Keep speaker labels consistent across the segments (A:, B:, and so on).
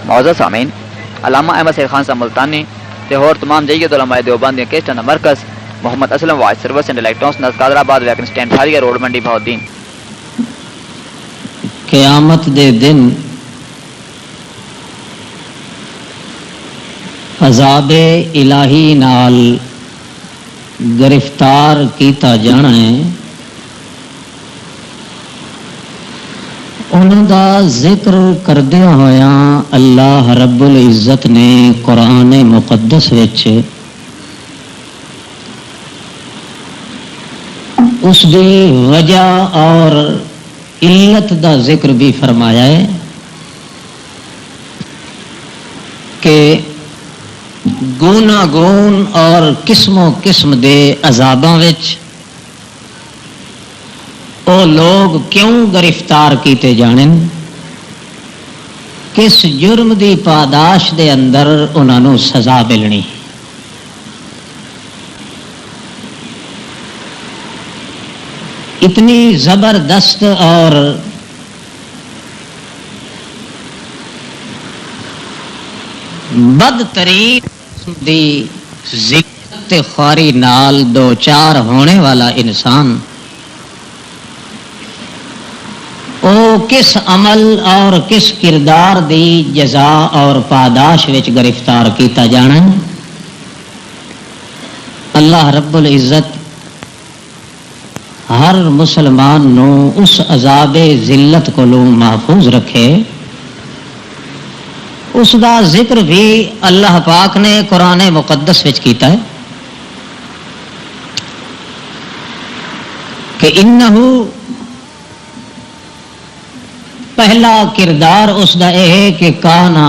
A: معزز سامعین، علامہ احمد سید خان صاحب ملتانی تے اور تمام جید علماء دیوبند کے کیسٹن مرکز Muhammad Aslam voice service and electronics نزد آباد ویکن سٹینڈ فاریہ روڈ منڈی بہاؤالدین۔
B: قیامت دے دن عذاب الہی نال گرفتار کیتا جانا ہے، انہوں دا ذکر کردیا ہویا اللہ رب العزت نے قرآن مقدس وچ اس دی وجہ اور علت دا ذکر بھی فرمایا ہے کہ گوناگون اور قسم و قسم دے عذاباں وچ او لوگ کیوں گرفتار کیتے جانن، کس جرم دی پاداش دے اندر انہاں نوں سزا ملنی۔ اتنی زبردست اور بدترین دی ذکر خواری نال دو چار ہونے والا انسان او کس عمل اور کس کردار دی جزا اور پاداش وچ گرفتار کیتا جانا۔ اللہ رب العزت ہر مسلمان نو اس عذاب ذلت کو محفوظ رکھے۔ اس دا ذکر بھی اللہ پاک نے قرآن مقدس وچ کیتا ہے کہ انہو پہلا کردار اس دا یہ ہے کہ کانا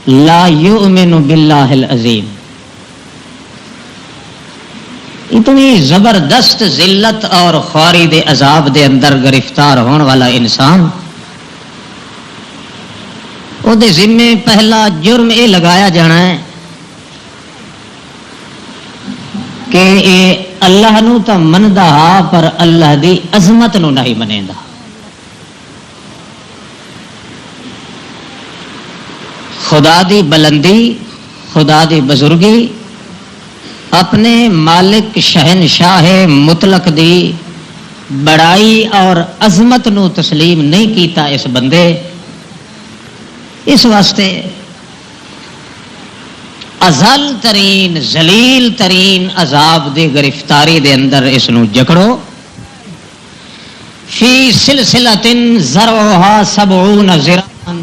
B: لا یؤمن باللہ العظیم۔ اتنی زبردست ذلت اور خواری دے عذاب دے اندر گرفتار ہون والا انسان، او دے ذمے پہلا جرم یہ لگایا جانا ہے کہ اے اللہ نو تا مندا پر اللہ دی عظمت نو نہیں منیندا۔ خدا دی بلندی، خدا دی بزرگی، اپنے مالک شہنشاہ مطلق دی بڑائی اور عظمت نو تسلیم نہیں کیتا اس بندے، اس واسطے ازل ترین ذلیل ترین عذاب دی گرفتاری دے اندر اس نو جکڑو۔ فی سلسلۃ ذرعها 70 ذراعا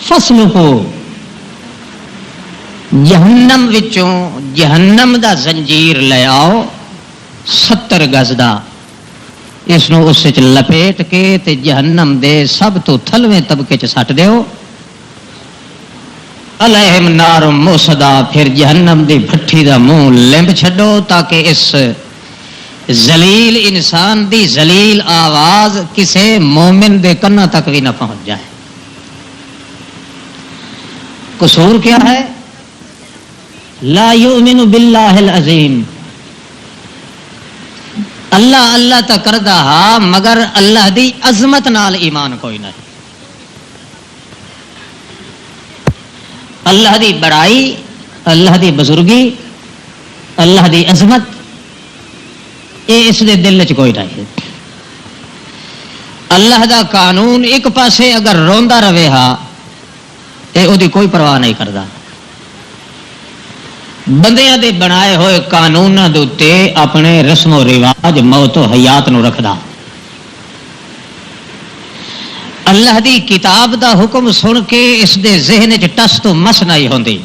B: فسلکو، جہنم وچوں جہنم دا زنجیر لے آؤ 70 گز دا، اس نو اس وچ لپیٹ کے تے جہنم دے سب تو تھلویں طبقے چ سٹ دیو۔ علیہم نار موصدا، پھر جہنم دی بھٹھی دا منہ لمب چھڈو تاکہ اس ذلیل انسان دی ذلیل آواز کسے مومن دے کنا تک بھی نہ پہنچ جائے۔ قصور کیا ہے؟ لا یؤمن باللہ العظیم، اللہ اللہ تا کردہ ہا مگر اللہ دی عظمت نال ایمان کوئی نہیں۔ اللہ دی بڑائی، اللہ دی بزرگی، اللہ دی عظمت اے اس دے دل چ کوئی نہیں۔ اللہ دا قانون ایک پاسے اگر روندا رہے ہا اے او دی کوئی پرواہ نہیں کردا۔ بندیاں دے بنائے ہوئے قانوناں دے اُتے اپنے رسم و رواج موت و حیات نو رکھدا۔ اللہ دی کتاب دا حکم سن کے اس دے ذہن چ ٹس تو مس نہیں ہوندی۔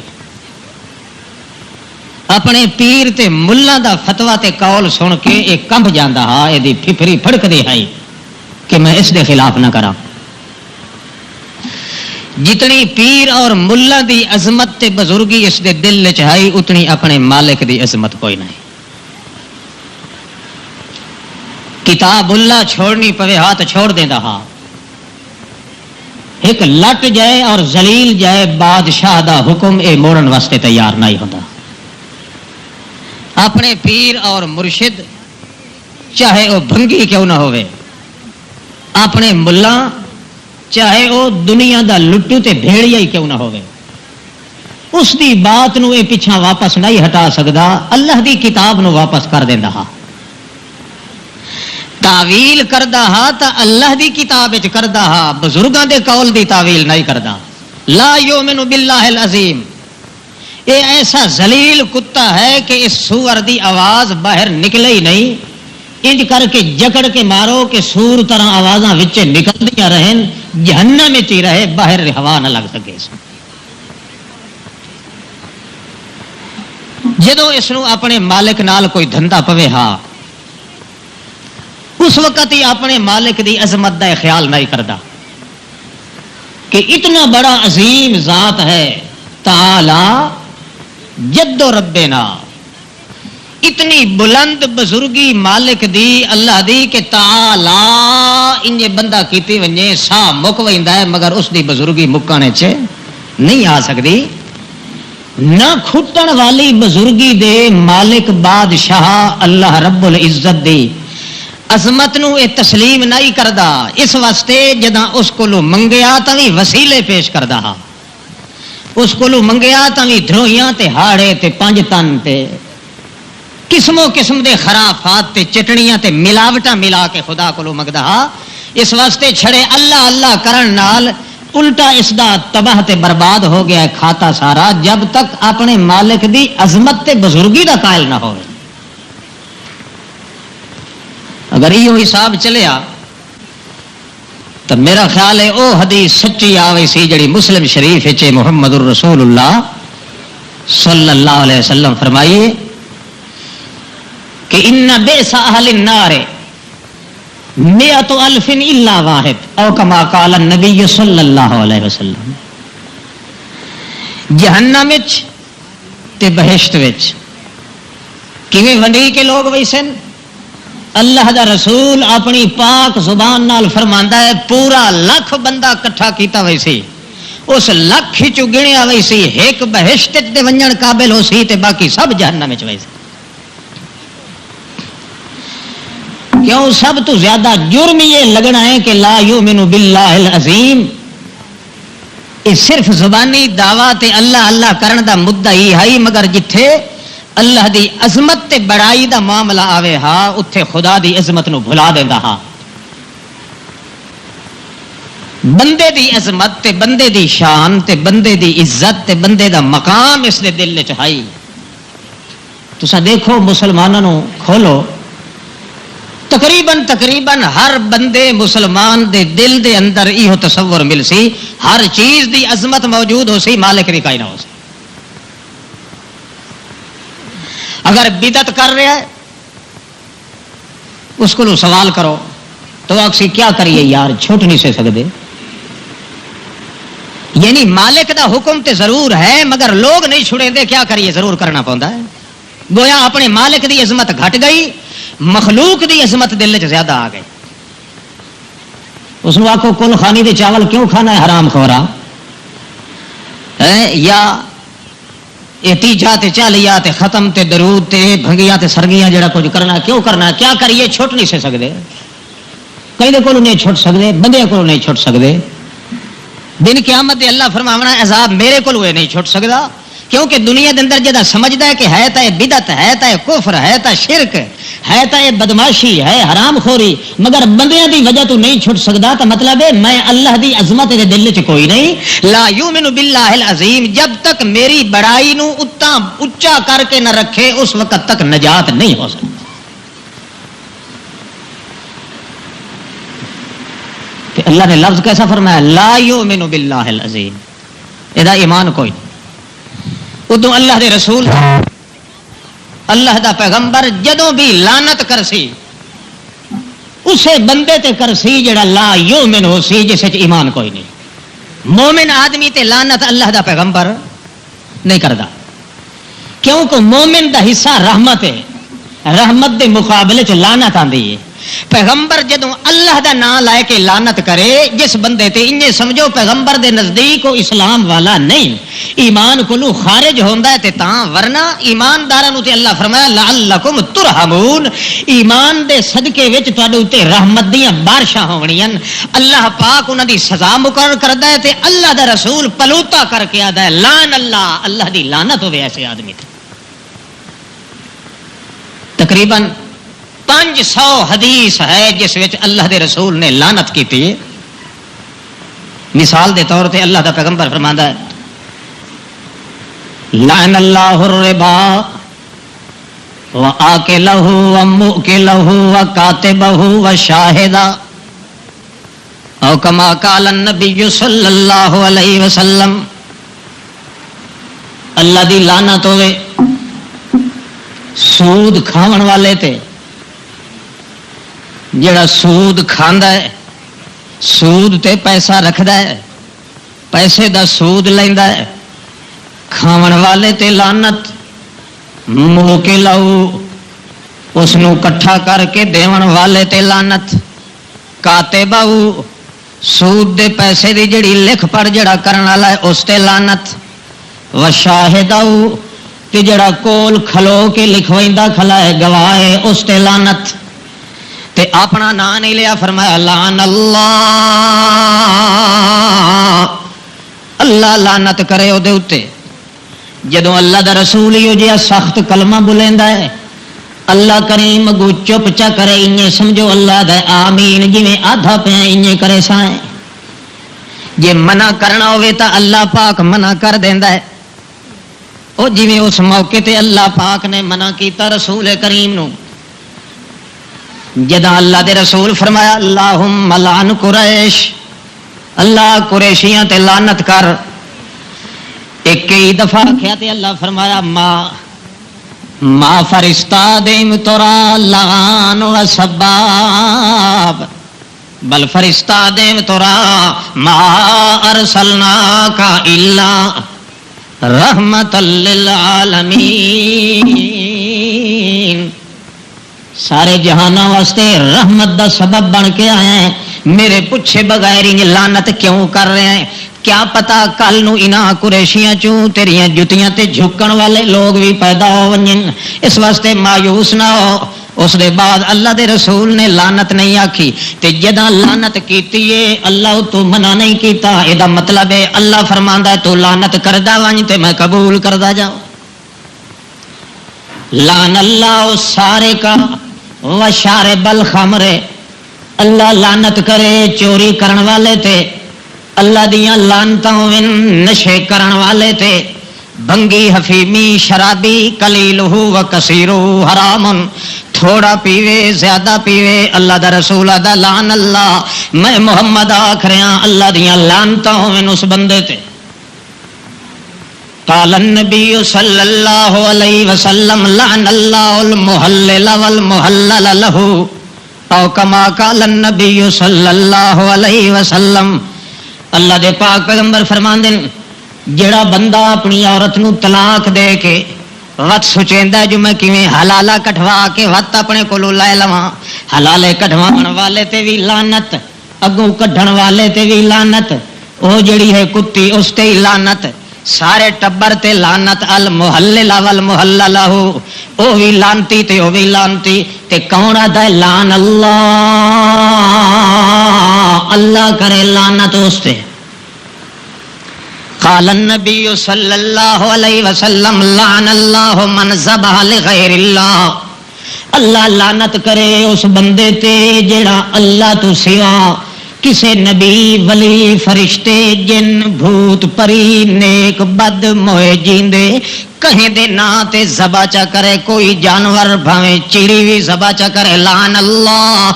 B: اپنے پیر تے ملہ دا فتویٰ تے قول سن کے ایک کمب جاندا ہا، اے دی پھپھری پھڑک دی ہے کہ میں اس دے خلاف نہ کراں۔ جتنی پیر اور ملا دی عظمت تے بزرگی اس دے دل وچ ہے، اتنی اپنے مالک دی عظمت کوئی نہیں۔ کتاب اللہ چھوڑنی پوے ہاتھ چھوڑ دیندا ہا، ایک لٹ جائے اور ذلیل جائے بادشاہ دا حکم اے موڑن واسطے تیار نہیں ہوندا۔ اپنے پیر اور مرشد چاہے وہ بھنگی کیوں نہ ہوئے، اپنے ملا چاہے وہ دنیا دا لٹو تے بھیڑیا ہی کیوں نہ ہوئے، اس دی بات نو اے پیچھا واپس نہیں ہٹا سکدا، اللہ دی کتاب نو واپس کر دیندا ہا، تعویل کردا ہا تا اللہ دی کتاب وچ کردا ہا، بزرگاں دے قول دی تعویل نہیں کردا۔ لا یؤمن باللہ العظیم، یہ ایسا ذلیل کتا ہے کہ اس سور دی آواز باہر نکلے ہی نہیں، انج کر کے جکڑ کے مارو کہ سور طرح آوازاں وچے نکلدیاں رہن، جہنم وچ ہی رہے، باہر ہوا نہ لگ سکے۔ جدو اس نو اپنے مالک نال کوئی دھندا پوے ہا، اس وقت ہی اپنے مالک دی عظمت دا خیال نہیں کردا کہ اتنا بڑا عظیم ذات ہے، تعالی جد و ربنا، اتنی بلند بزرگی مالک دی اللہ دی کہ تعالی انجے بندہ کیتی ونجے سا مک ویندا ہے، مگر اس دی بزرگی مکانے چ نہیں آ سکتی۔ نہ کھٹن والی بزرگی دے مالک بادشاہ اللہ رب العزت دی عظمت نو اے تسلیم نہیں کردا، اس واسطے جداں اس کولوں منگیا تاں وی وسیلے پیش کردا ہا، اس کولوں منگیا تاں وی دھروئیاں تے ہاڑے تے پنج تن تے قسموں قسم دے خرافات تے چٹنیاں تے ملاوٹاں ملا کے خدا کولوں منگدا ہا۔ اس واسطے چھڑے اللہ اللہ کرن نال الٹا اس دا تباہ تے برباد ہو گیا ہے کھاتا سارا، جب تک اپنے مالک دی عظمت تے بزرگی دا قائل نہ ہوئے۔ اگر یہ حساب چلیا تو میرا خیال ہے او حدیث سچی آوے سی جڑی مسلم شریف وچ محمد الرسول اللہ صلی اللہ علیہ وسلم فرمائیے کہ ان بئس اہل النار مئۃ الف الا واحد او کما قال النبی صلی اللہ علیہ وسلم۔ جہنم وچ تے بہشت وچ کیویں ونڈی کے لوگ ویسن، اللہ دا رسول اپنی پاک زبان نال فرماندا ہے پورا لکھ بندہ کٹھا کیتا ویسی، اس لکھ چ گنیا ویسی ایک بہشت تے ونجن قابل ہو سی تے باقی سب جہنم وچ ویسی۔ کیوں؟ سب تو زیادہ جرم یہ لگنا ہے کہ لا یؤمن باللہ العظیم، یہ صرف زبانی دعویٰ تے اللہ اللہ کرن دا مدعی ہے، مگر جتھے اللہ دی عظمت تے بڑائی دا معاملہ آوے ہا اتھے خدا دی عظمت نو بھلا دیندا ہا۔ بندے دی عظمت تے بندے دی شان تے بندے دی عزت تے بندے دا مقام اس دے دل وچ ہے۔ تساں دیکھو مسلماناں نو کھولو، تقریباً ہر بندے مسلمان دے دل دے اندر یہ تصور مل سی، ہر چیز دی عظمت موجود ہو سی، مالک دی کائیں نہ ہو سی۔ اگر بدعت کر رہا ہے اس کو سوال کرو تو اکسی کیا کریے یار، چھوٹ نہیں سے سکتے، یعنی مالک دا حکم تے ضرور ہے مگر لوگ نہیں چھڑے دے، کیا کریے ضرور کرنا پوندا ہے۔ گویا اپنے مالک دی عظمت گھٹ گئی، مخلوق دی عظمت دل وچ زیادہ آ گئی۔ اس نو آکھو کل خانی دے چاول کیوں کھانا ہے حرام خورا، یا تیجا تے چالیا تے ختم تے درود تے بھنگیا تے سرگیاں جڑا کچھ کرنا کیوں کرنا، کیا کریے چھوٹ نہیں سے سکتے، کہیں دے کولوں نہیں چھوٹ سکتے، بندے کولوں نہیں چھوٹ سکتے۔ دن قیامت دے اللہ فرماونا عذاب میرے کولوں نہیں چھوٹ سکدا، کیونکہ دنیا دے اندر جدا سمجھدا ہے کہ ہے تا بدعت، ہے تا کفر، ہے تا شرک، ہے تا بدماشی، ہے حرام خوری، مگر بندیاں دی وجہ تو نہیں چھٹ سکدا، تو مطلب ہے میں اللہ دی عظمت دے دل وچ کوئی نہیں۔ لا یؤمن باللہ العظیم، جب تک میری بڑائی نو اچا کر کے نہ رکھے اس وقت تک نجات نہیں ہو سکتی۔ کہ اللہ نے لفظ کیسا فرمایا، لا یؤمن باللہ العظیم، ادا ایمان کوئی نہیں۔ ادو اللہ دے رسول اللہ دا پیغمبر جدوں بھی لعنت کرسی اسے بندے تے کرسی جڑا لا یؤمن ہو سی، جس وچ ایمان کوئی نہیں۔ مومن آدمی تے لعنت اللہ دا پیغمبر نہیں کردا، کیونکہ مومن دا حصہ رحمت ہے، رحمت دے مقابلے چ لعنت آندی ہے. پیغمبر جدوں اللہ دا نام لے کے لعنت کرے جس بندے تے انجے سمجھو پیغمبر دے نزدیک وہ اسلام والا نہیں، ایمان کولو خارج ہوندا ہے تے تاں، ورنہ ایمانداراں نوں تے اللہ فرمایا لعلکم ترحمون، ایمان دے صدقے وچ تواڈے تے رحمت دیاں بارشاں ہونیاں. اللہ پاک انہاں دی سزا مقرر کردا ہے تے اللہ دا رسول پلوتا کر کے آدا ہے لعن اللہ دی لعنت ہوے ایسے آدمی تے. تقریباً 500 حدیث ہے جس وچ اللہ دے رسول نے لعنت کیتی ہے. مثال دے طور تے اللہ دا پیغمبر فرماندا ہے لعن اللہ الربا وآکلہ ومؤکلہ وکاتبہ وشاہدہ او کما قال النبی صلی اللہ علیہ وسلم. اللہ دی لعنت ہوے سود کھاون والے تے، جڑا سود کھاندا ہے، سود تے پیسہ رکھدا ہے، پیسے دا سود لیندا ہے، کھاون والے تے لعنت، منہ کے لاؤ اس نو کٹھا کر کے دیون والے تے لعنت، کاتبہ سود دے پیسے دی جڑی لکھ پڑھ جڑا کرن والا ہے اس تے لعنت، وشاہدہ کہ جڑا کول کھلو کے لکھوائندہ کھلا ہے گواہ ہے اس تے لعنت. تے اپنا نام نہیں لیا، فرمایا لعن اللہ لعنت کرے او دے اتے. جدوں اللہ دا رسول ہی جہا سخت کلمہ بولیندا ہے اللہ کریم اگوں چپ چا کرے انجے سمجھو اللہ دا آمین جویں آدھا پیا انجے کرے سائیں. جے منع کرنا ہوے تا اللہ پاک منع کر دیندا ہے، او جویں اس موقع تے اللہ پاک نے منع کیتا رسول کریم نو. جدا اللہ دے رسول فرمایا اللہم لعن قریش، اللہ قریشیاں تے لعنت کر، ایک کئی دفعہ کیا تے اللہ فرمایا ما فرشتہ دیم تورا لعن و سباب، بل فرشتہ دیم تورا ما ارسلناک الا رحمت للعالمین، سارے جہانوں واسطے رحمت دا سبب بن کے آئے ہیں، میرے پوچھے بغیر ہی لعنت کیوں کر رہے ہیں؟ کیا پتا کل نو انہاں قریشیاں چوں تیریاں جتیاں تے جھکن والے لوگ بھی پیدا ہو ونجن، اس واسطے مایوس نہ ہو. اس دے بعد اللہ دے رسول نے لعنت نہیں آکھی تے جداں لعنت کیتی ہے اللہ تو منع نہیں کیتا، اے دا مطلب ہے اللہ فرماندا ہے تو لعنت کردا ونج تے میں قبول کردا جاؤں. لعن اللہ سارے کا وشارب الخمر، اللہ لعنت کرے چوری کرن والے تے، اللہ دیاں لعنتاں ہوئن نشے کرن والے تے، بھنگی حفیمی شرابی قلیلہ و کثیرہ حرام، تھوڑا پیوے زیادہ پیوے اللہ دا رسول دا لعن اللہ، میں محمد آکھریاں اللہ دیاں لعنتاں ہوئن اس بندے تے. قال النبی صلی اللہ علیہ وسلم لعن اللہ المحلل والمحلل له، او کما قال النبی صلی اللہ علیہ وسلم. اللہ دے پاک پیغمبر فرماندے جڑا بندہ اپنی عورت نو طلاق دے کے وقت سوچیندا جو میں کیویں حلالہ کٹوا کے وقت اپنے کولوں لے لواں، حلالے کٹواون والے تے بھی لعنت، اگوں کڈھن والے تے بھی لعنت، او جڑی ہے کتی اس تے لعنت، سارے ٹبر تے لعنت، المحلل والمحلل له، او بھی لعنتی تے او بھی لعنتی. تے کون آدا ہے لعن اللہ، اللہ کرے لعنت اس تے. قال النبی صلی اللہ علیہ وسلم لعن اللہ من ذبح لغیر اللہ، اللہ لعنت کرے اس بندے تے جڑا اللہ تو سوا کسے نبی ولی فرشتے جن بھوت پری نیک بد موئے جیندے کہیں دے نا تے ذبح چا کرے، کوئی جانور بھاویں چیڑی بھی ذبح چا کرے. لعن اللہ،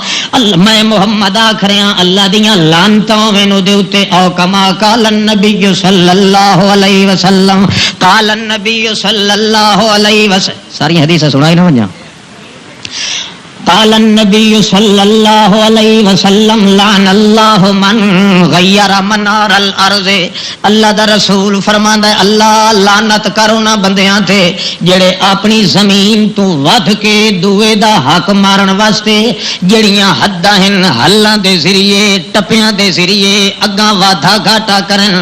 B: میں محمد آکھریاں اللہ دیاں لعنتاں وینو دے اتے. او کما قال النبی صلی اللہ علیہ وسلم، قال النبی صلی اللہ علیہ وسلم. ساری حدیث سنائی نہ ونجا. قال النبی صلی اللہ علیہ وسلم لعن اللہ من غیر منار الارض، اللہ دا رسول فرماندا ہے اللہ لعنت کرو نا بندیاں تے جڑے اپنی زمین تو ودھ کے دوے دا حق مارن واسطے جڑیاں حداں ہن حلاں دے ذریعے ٹپیاں دے ذریعے اگاں وادھا گھاٹا کرن،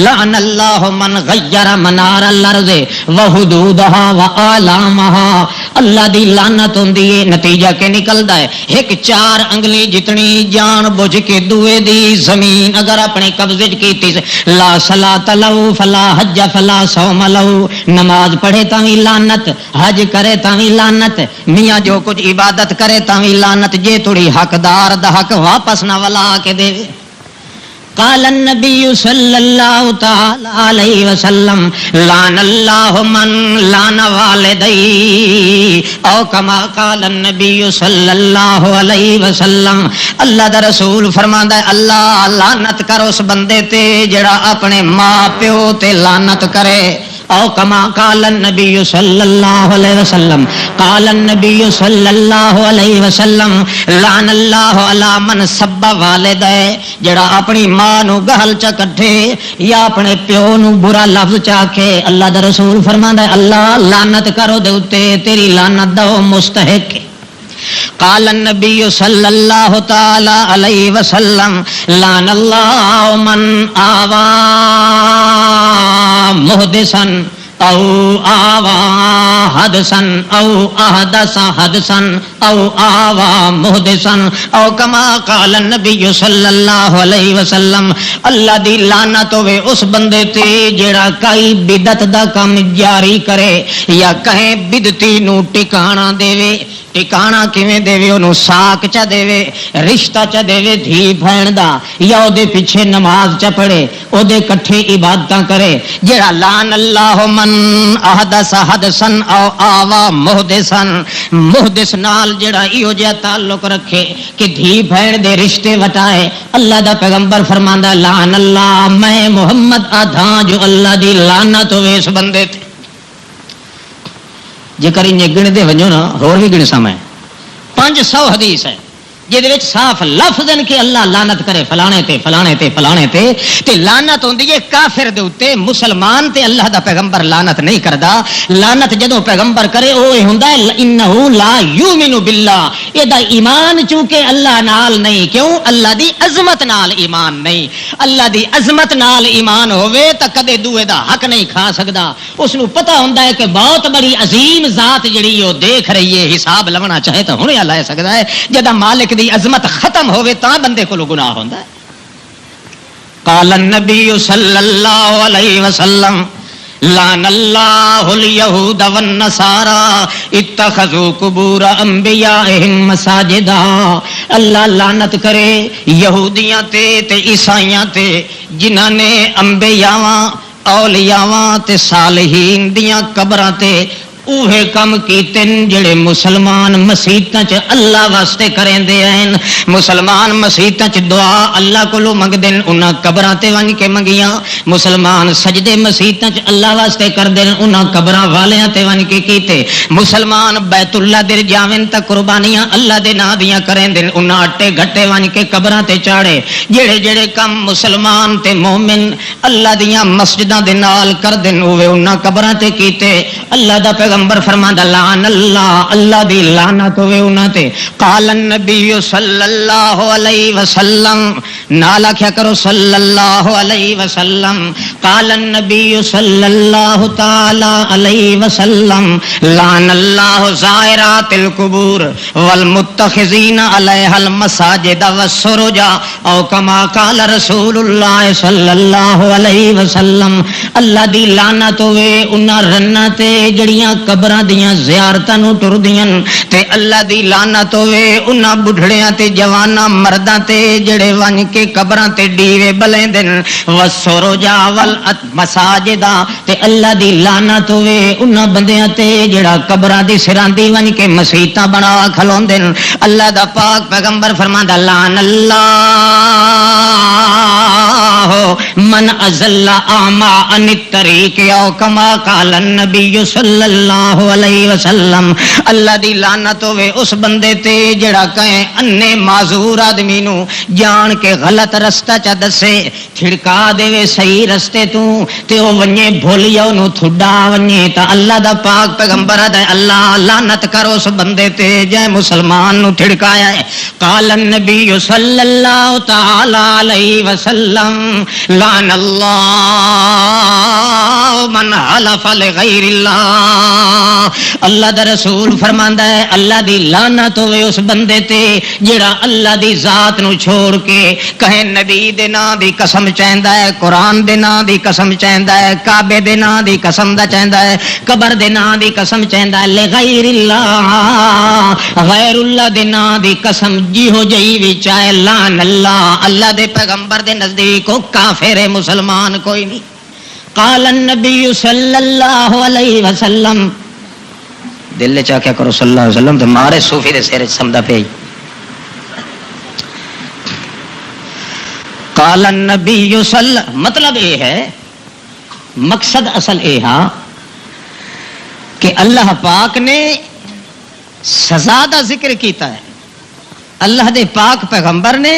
B: لعن اللہ من غیر منار الارض وحدودها واعلامها، اللہ دی لعنت ہوندی ہے، نتیجہ کہ نکلدا ہے ایک 4 انگلی جتنی جان بوجھ کے دوے دی زمین اگر اپنے قبضے کیتی لا صلاۃ لہو فلا حج فلا صوم لہو، نماز پڑھے تاں وی لعنت، حج کرے تاں وی لعنت، میاں جو کچھ عبادت کرے تاں وی لعنت، جے تھوڑی حقدار دا حق واپس نہ ولا کے دے۔ قال النبی صلی اللہ تعالی علیہ وسلم لعن اللہ من لعن والدی، او کما قال النبی صلی اللہ علیہ وسلم، اللہ دا رسول فرماندا ہے اللہ لعنت کرو اس بندے تے جڑا اپنے ماں پیو تے لعنت کرے، او کما قال النبی صلی اللہ علیہ وسلم، قال النبی صلی اللہ علیہ وسلم لعن اللہ علی من سب والدے، جڑا اپنی ماں نو گہل چا کٹھے یا اپنے پیو نو برا لفظ چاکھے، اللہ دا رسول فرماندا ہے اللہ لعنت کرو دے اتے تیری لعنت دا مستحق ہے۔ قال النبی صلی اللہ تعالی علیہ وسلم لعن اللہ من آوا محدثن او آوا حدثن او احدث حدثن او آوا محدثن او کما قال النبی صلی اللہ علیہ وسلم، اللہ دی لعنت ہوے اس بندے تے جڑا کئی بدعت دا کام جاری کرے یا کہیں بدعتی نو ٹکانا دے، ٹکانا کیویں دے انہوں ساک چا دے رشتہ چا دے دھی بھین دا یا او دے پیچھے نماز چا پڑھے او دے کٹھے عبادتاں کرے، جڑا لعن اللہ من احدث حدثن او آوا محدثن، محدث نال جڑا ایو جا تعلق رکھے کہ دھی بھین دے رشتے وٹائے، اللہ دا پیغمبر فرماندا لعن اللہ، میں محمد آدھاں جو اللہ دی لعنت ہوئے اس بندے تے۔ جے کر انہیں گن دے ونجو نا اور بھی گن سامیں 500 حدیث ہے جہدے وچ صاف لفظ ہیں کہ اللہ لعنت کرے فلانے تے فلانے تے فلانے تے لعنت ہوندی ہے کافر دے اوتے، مسلمان تے اللہ دا پیغمبر لعنت نہیں کردا، لعنت جدوں پیغمبر کرے او ہوندا ہے انه لا یؤمن باللہ، اے دا ایمان چونکہ اللہ نال نہیں، کیوں؟ اللہ دی عظمت نال ایمان نہیں، اللہ دی عظمت نال ایمان ہوے تا کدے دوے دا حق نہیں کھا سکدا، اس نو پتہ ہوندا ہے کہ بہت بڑی عظیم ذات جڑی او دیکھ رہی ہے، حساب لونا چاہے تو ہنے لے سکدا ہے، جدا مالک دی عظمت ختم ہوئے تا بندے کو گناہ ہوندا ہے۔ قال النبی صلی اللہ علیہ وسلم لعن اللہ الیہود والنصارى اتخذوا قبور انبیائہم مساجدا، اللہ لعنت کرے یہودیاں تے عیسائیاں تے جنہاں نے انبیاءاں اولیاءاں تے صالحین دیاں قبراں تے اوہے کم کیتن جڑے مسلمان مسیتاں چ اللہ واسطے کریندے ہیں، مسلمان مسیتاں چ دعا اللہ کولو منگدن انہاں قبراں تے ون کے منگیاں، مسلمان سجدے مسیتاں چ اللہ واسطے کردن انہاں قبراں والیاں تے ون کے کیتے، مسلمان بیت اللہ دے جاون تے قربانیاں اللہ دے نام دیاں کریندن انہاں اٹے گھٹے ون کے قبراں تے چاڑے، جڑے جڑے کم مسلمان تے مومن اللہ دیاں مسجداں دے نال کردن اوے انہاں قبراں تے کیتے، اللہ دا پیغمبر فرماندا لعن اللہ، اللہ دی لعنت ہوے انہاں تے۔ قال النبی صلی اللہ علیہ وسلم، نال کیا کرو صلی اللہ علیہ وسلم، قال النبی صلی اللہ تعالی علیہ وسلم لعن اللہ زائرات القبور والمتخذین علیہا المساجد والسرج، او کما قال رسول اللہ صلی اللہ علیہ وسلم، اللہ دی لعنت ہوے انہاں رناں تے جڑیاں قبراں دیاں زیارتاں نو ٹردیاں تے اللہ دی لعنت ہوے انہاں بڈھڑیاں تے جواناں مرداں تے جڑے ون کے قبراں تے ڈیوے بلیندن، وسرجا والمساجد تے اللہ دی لعنت ہوے انہاں بندیاں تے جڑا قبراں دی سراں دی ون کے مسیتاں بنا کھلوندن، اللہ دا پاک پیغمبر فرماندا لعن اللہ من ازل اعما عن الطریق او کما قال النبی صلی اللہ علیہ وسلم اللہ دی لعنت ہوے اس بندے تے جڑا کہیں انے معذور آدمی نو جان کے غلط رستہ چا دسے چھڑکا دے صحیح رستے تو تے او ونجے بھول یا اونوں تھڈا ونجے تا اللہ دا پاک پیغمبر دا اللہ لعنت کرو اس بندے تے جے مسلمان نو چھڑکایا ہے قال النبی صلی اللہ تعالی علیہ وسلم لعن اللہ من حلف لغیر اللہ اللہ دا رسول فرماندا ہے اللہ دی لعنت ہوے اس بندے تے جڑا اللہ دی ذات نو چھوڑ کے کہے نبی دے نام دی قسم چاہندا ہے قرآن دے نام دی قسم چاہندا ہے کعبے دے نام دی قسم دا چاہندا ہے قبر دے نام دی قسم چاہندا ہے لغیر اللہ غیر اللہ دے نام دی قسم جی ہو جئی وی چاہے لعن اللہ اللہ دے پیغمبر دے نزدیک کو کافر ہے مسلمان کوئی نہیں قال النبی صلی اللہ علیہ وسلم دل لے چاہ کیا کرو صلی اللہ علیہ وسلم تو مارے صوفی دے سیرے سمدہ پہ قال النبی صلی مطلب یہ ہے مقصد اصل یہ ہاں کہ اللہ پاک نے سزا دا ذکر کیتا ہے اللہ دے پاک پیغمبر نے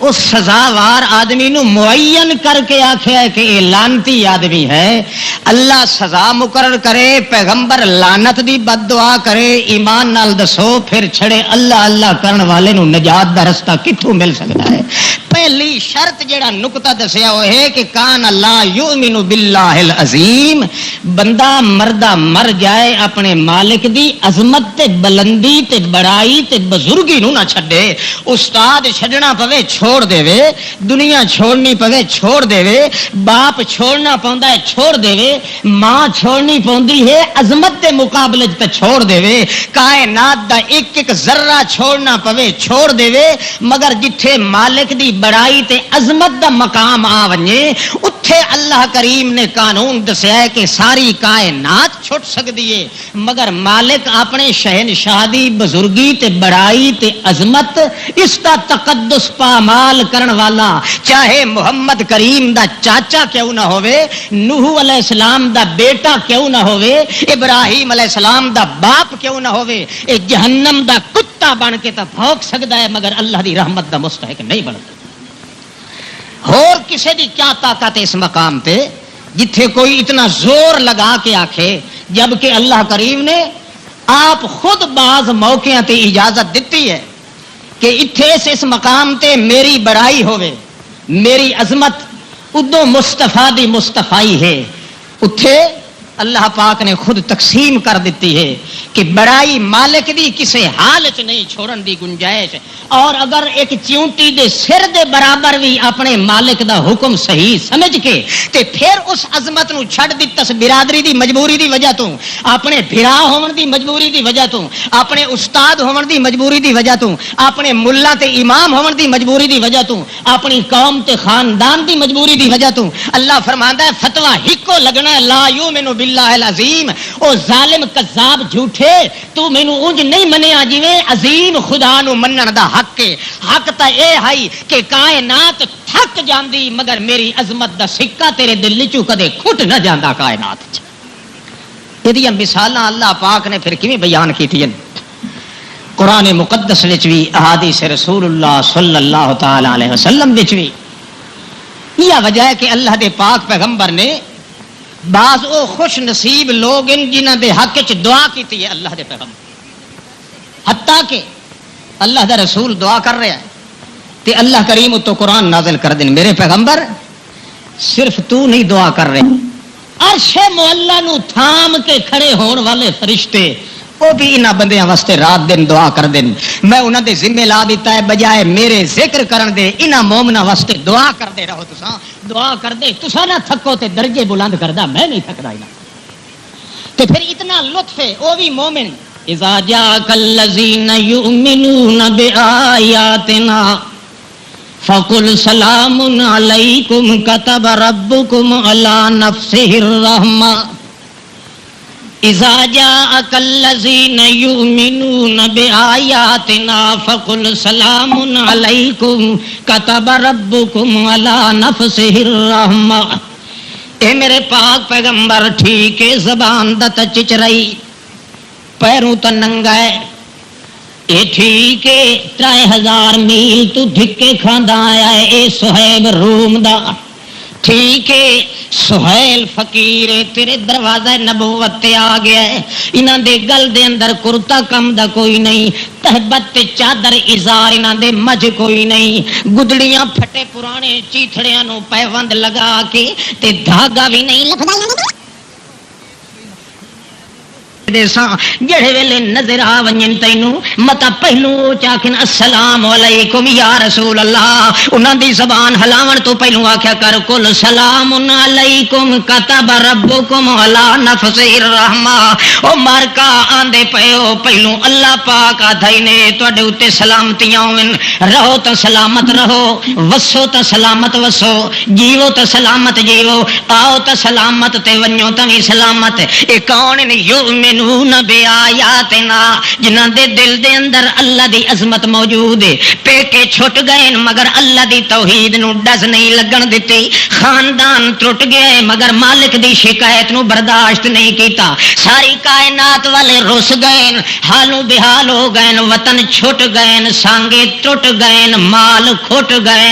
B: اس سزاوار آدمی نو معین کر کے آکھیا ہے کہ یہ لعنتی آدمی ہے اللہ سزا مقرر کرے پیغمبر لعنت دی بد دعا کرے ایمان نال دسو پھر چھڑے اللہ اللہ کرن والے نو نجات دا رستہ کتھوں مل سکتا ہے پہلی شرط جڑا نقطہ دسیا وہ ہے کہ کان اللہ یؤمن باللہ العظیم بندہ مردہ مر جائے اپنے مالک دی عظمت تے بلندی تے بڑائی تے بزرگی نو نہ چھڈے استاد چھڈنا پوے چھوڑ دے وے دنیا چھوڑنی پوے چھوڑ دے وے باپ چھوڑنا پوندا ہے چھوڑ دے وے ماں چھوڑنی پوندی ہے عظمت دے مقابلے تے چھوڑ دے وے کائنات دا ایک ایک ذرہ چھوڑنا پوے چھوڑ دے وے مگر جتھے مالک دی بڑائی تے عظمت دا مقام آ ونجے اتھے اللہ کریم نے قانون دسیا ہے کہ ساری کائنات چھٹ سکتی ہے مگر مالک اپنے شہنشاہ دی بزرگی تے بڑائی تے عظمت اس دا تقدس پامال کرن والا چاہے محمد کریم دا چاچا کیوں نہ ہوئے نوح علیہ السلام دا بیٹا کیوں نہ ہوئے ابراہیم علیہ السلام دا باپ کیوں نہ ہوئے اے جہنم دا کتا بن کے تا بھوک سکتا ہے مگر اللہ دی رحمت دا مستحق نہیں بنتا اور کسی دی کیا طاقت ہے اس مقام تے جتھے کوئی اتنا زور لگا کے آکھے جبکہ اللہ کریم نے آپ خود بعض موقعوں تے اجازت دیتی ہے کہ اتھے اس مقام تے میری بڑائی ہوئے میری عظمت ادو مصطفیٰ دی مصطفائی ہے اتھے اللہ پاک نے خود تقسیم کر دیتی ہے کہ بڑائی مالک دی کسے حال چ نہیں چھوڑن دی گنجائش اور اگر ایک چیونٹی دے سر دے برابر بھی اپنے مالک دا حکم صحیح سمجھ کے تے پھر اس عظمت نو چھڑ دتس برادری دی مجبوری دی وجہ تو اپنے بھرا ہون دی مجبوری دی وجہ تو اپنے استاد ہون دی مجبوری دی وجہ تو اپنے ملا تے امام ہون دی مجبوری دی وجہ تو اپنی قوم تے خاندان دی مجبوری دی وجہ تو اللہ فرماندا ہے فتوی ہکو لگنا لا یؤمن باللہ العظیم او ظالم کذاب جھوٹے تو مینوں اونج نہیں منیا جویں عظیم خدا نو منن دا حق ہے حق تا اے ہے کہ کائنات تھک جاندی مگر میری عظمت دا سکہ تیرے دل چوں کدے کھٹ نہ جاندا کائنات چ ایدیاں مثالاں اللہ پاک نے پھر کیویں بیان کیتیاں قرآن مقدس وچ وی احادیث رسول اللہ صلی اللہ تعالی علیہ وسلم وچ وی یہ وجہ ہے کہ اللہ دے پاک پیغمبر نے بعض او خوش نصیب لوگ ان جنہاں دے حق وچ دعا کیتی ہے اللہ دے پیغمبر حتیٰ کہ اللہ دا رسول دعا کر رہا ہے تے اللہ کریم تو قرآن نازل کر دین میرے پیغمبر صرف تو نہیں دعا کر رہے عرش معلا نو تھام کے کھڑے ہون والے فرشتے وہ بھی انہاں بندیاں واسطے رات دن دعا کر دین میں انہاں دے ذمہ لا دیتا ہے بجائے میرے ذکر کرن دے انہاں مومناں واسطے دعا کر دے رہو تساں دعا کر دے تساں نہ تھکو تے درجے بلند کردا میں نہیں تھکدا انہاں تے پھر اتنا لطف ہے او بھی مومن اذا جاءك الذين يؤمنون بآياتنا فقل سلام علیکم كتب ربكم على نفسه الرحمة اذا جاءك الذين يؤمنون بآياتنا فقل سلام علیکم كتب ربكم على نفسه الرحمہ. اے میرے پاک پیغمبر ٹھیک ہے زبان دا چچرائی پیروں تو ننگا ہے اے ٹھیک ہے 3000 میل تو دھکے کھاندا آیا ہے اے صہیب روم دا ٹھیک ہے سہیل فقیر تیرے دروازہ نبوت تے آ گیا ہے انہاں دے گل دے اندر کرتا کم دا کوئی نہیں تہبت تے چادر ازار انہاں دے مجھ کوئی نہیں گدڑیاں پھٹے پرانے چیتھڑیاں نو پیوند لگا کے تے دھاگا بھی نہیں لبھدا جڑے ویلے نظر آ ونجن تینوں متا پہلو چاکن السلام علیکم یا رسول اللہ انہاں دی زبان ہلاون تو پہلو آکھیا کر کل سلام علیکم کتب ربکم علی نفسہ الرحمہ. او مارکا آندے پیو پہلو اللہ پاک آدھائی نے تواڈے اوتے سلامتیاں ہون رہو تو سلامت رہو وسو تو سلامت وسو جیو تو سلامت جیو آؤ تو سلامت تے ونجو تو بھی سلامت. اے کون نے یؤمن بے آیاتنا جنہاں دے دل دے اندر اللہ دی عظمت موجود ہے پیکے چھٹ گئے مگر اللہ دی توحید نو ڈز نہیں لگن دیتی خاندان ٹوٹ گئے مگر مالک دی شکایت نو برداشت نہیں کیتا ساری کائنات والے رس گئے حالوں بحال ہو گئے وطن چھٹ گئے سانگے ٹوٹ گئے مال کھٹ گئے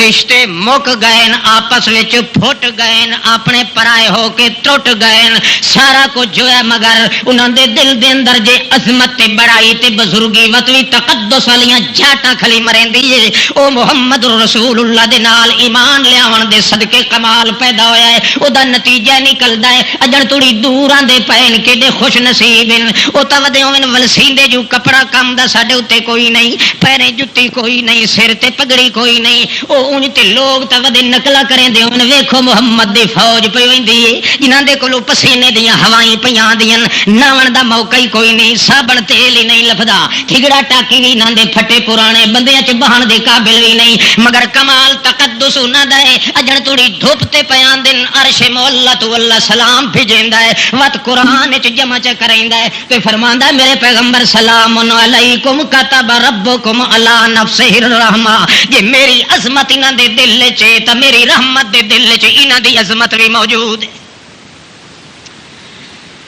B: رشتے مک گئے آپس وچ پھٹ گئے اپنے پرائے ہو کے ٹوٹ گئے سارا کچھ جو ہے مگر انہاں دے دل دے اندر جے عظمت تے بڑائی تے بزرگی وتوی تقدس والیاں جھاٹاں کھلی مرندی ہے او محمد رسول اللہ دے نال ایمان لیاون دے صدقے کمال پیدا ہویا ہے او دا نتیجہ نکلدا ہے اجن توڑی دوراں دے پین کڈے خوش نصیب ہیں او تا ودے ہون ولسیندے جو کپڑا کم دا ساڈے اوتے کوئی نہیں پیرے جُتی کوئی نہیں سر تے پگڑی کوئی نہیں او اونج تے لوگ تا ودے نقلا کریندے ہون ویکھو محمد دی فوج پئی ویندی ہے جنہاں دے کولوں پسینے دیاں ہوائیں پیاں دیاں ناون دا موقع ہی کوئی نہیں صابن تیل ہی نہیں لفدا ٹھگڑا ٹاکی بھی نہ دے پھٹے پرانے بندیاں چ بہن دے قابل بھی نہیں مگر کمال تقدس انہاں دا ہے اجن توڑی دھوپ تے پیاں دن عرش مولا تو اللہ سلام بھیجیندا ہے وت قرآن وچ جمع چ کریندا ہے تے فرماندا ہے میرے پیغمبر سلام علیکم کتب ربکم علی نفسہ الرحمہ جے میری عظمت انہاں دے دل وچ تے میری رحمت دے دل وچ انہاں دی عظمت بھی موجود ہے.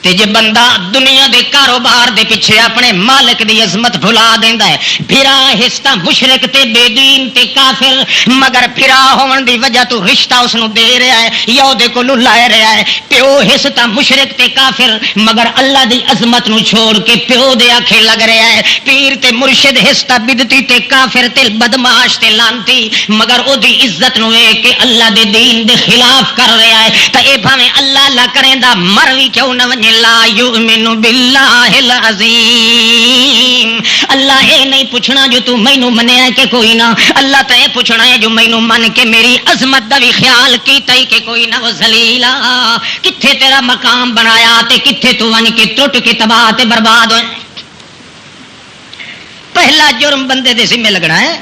B: تے جے بندہ دنیا دے کاروبار دے پیچھے اپنے مالک دی عظمت بھلا دیندا ہے پھرا حصہ مشرک تے بے دین تے کافر مگر پھرا ہون دی وجہ تو رشتہ اس نو دے رہا ہے یا دے کولوں لائے رہا ہے پیو حصہ مشرک تے کافر مگر اللہ دی عظمت نو چھوڑ کے پیو دے آکھے لگ رہا ہے پیر تے مرشد حصہ بدتی تے کافر تے بدماش تے لانتی مگر او دی عزت نو ویکھ کے اللہ دے دین دے خلاف کر رہا ہے تے اے بھاویں اللہ اللہ کریندا مر وی کیوں نہ ونجے لا یؤمن باللہ العظیم اللہ اے نہیں پوچھنا جو تو مینوں منیا کہ کوئی نہ اللہ تے اے پوچھنا ہے جو مینوں من کے میری عظمت دا بھی خیال کیتا ہی کہ کوئی نہ وہ ذلیلا کتھے تیرا مقام بنایا تے کتھے تو ون کے ٹوٹ کے تباہ تے برباد ہوئے. پہلا جرم بندے دے ذمہ لگنا ہے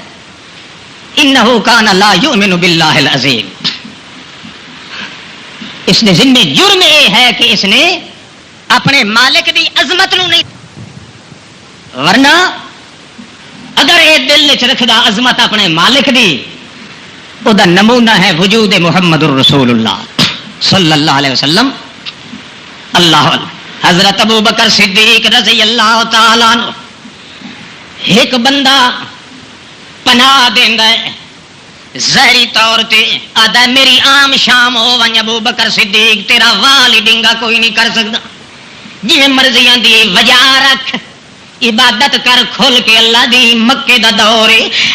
B: انہ کان لا یؤمن باللہ العظیم اس نے ذمہ جرم یہ ہے کہ اس نے اپنے مالک دی عظمت نو نہیں ورنہ اگر یہ دل چ رکھدا عظمت اپنے مالک دی او دا نمونہ ہے وجود محمد الرسول اللہ صلی اللہ علیہ وسلم. اللہ حضرت ابو بکر صدیق رضی اللہ تعالی عنہ ایک بندہ پناہ دیندا ہے ظاہری طور تے آدھا میری عام شام ہو ون ابو بکر صدیق تیرا وال ڈنگا کوئی نہیں کر سکتا جی مرضیاں دی وجہ رکھ عبادت کر کھول کے اللہ دی مکے دا دور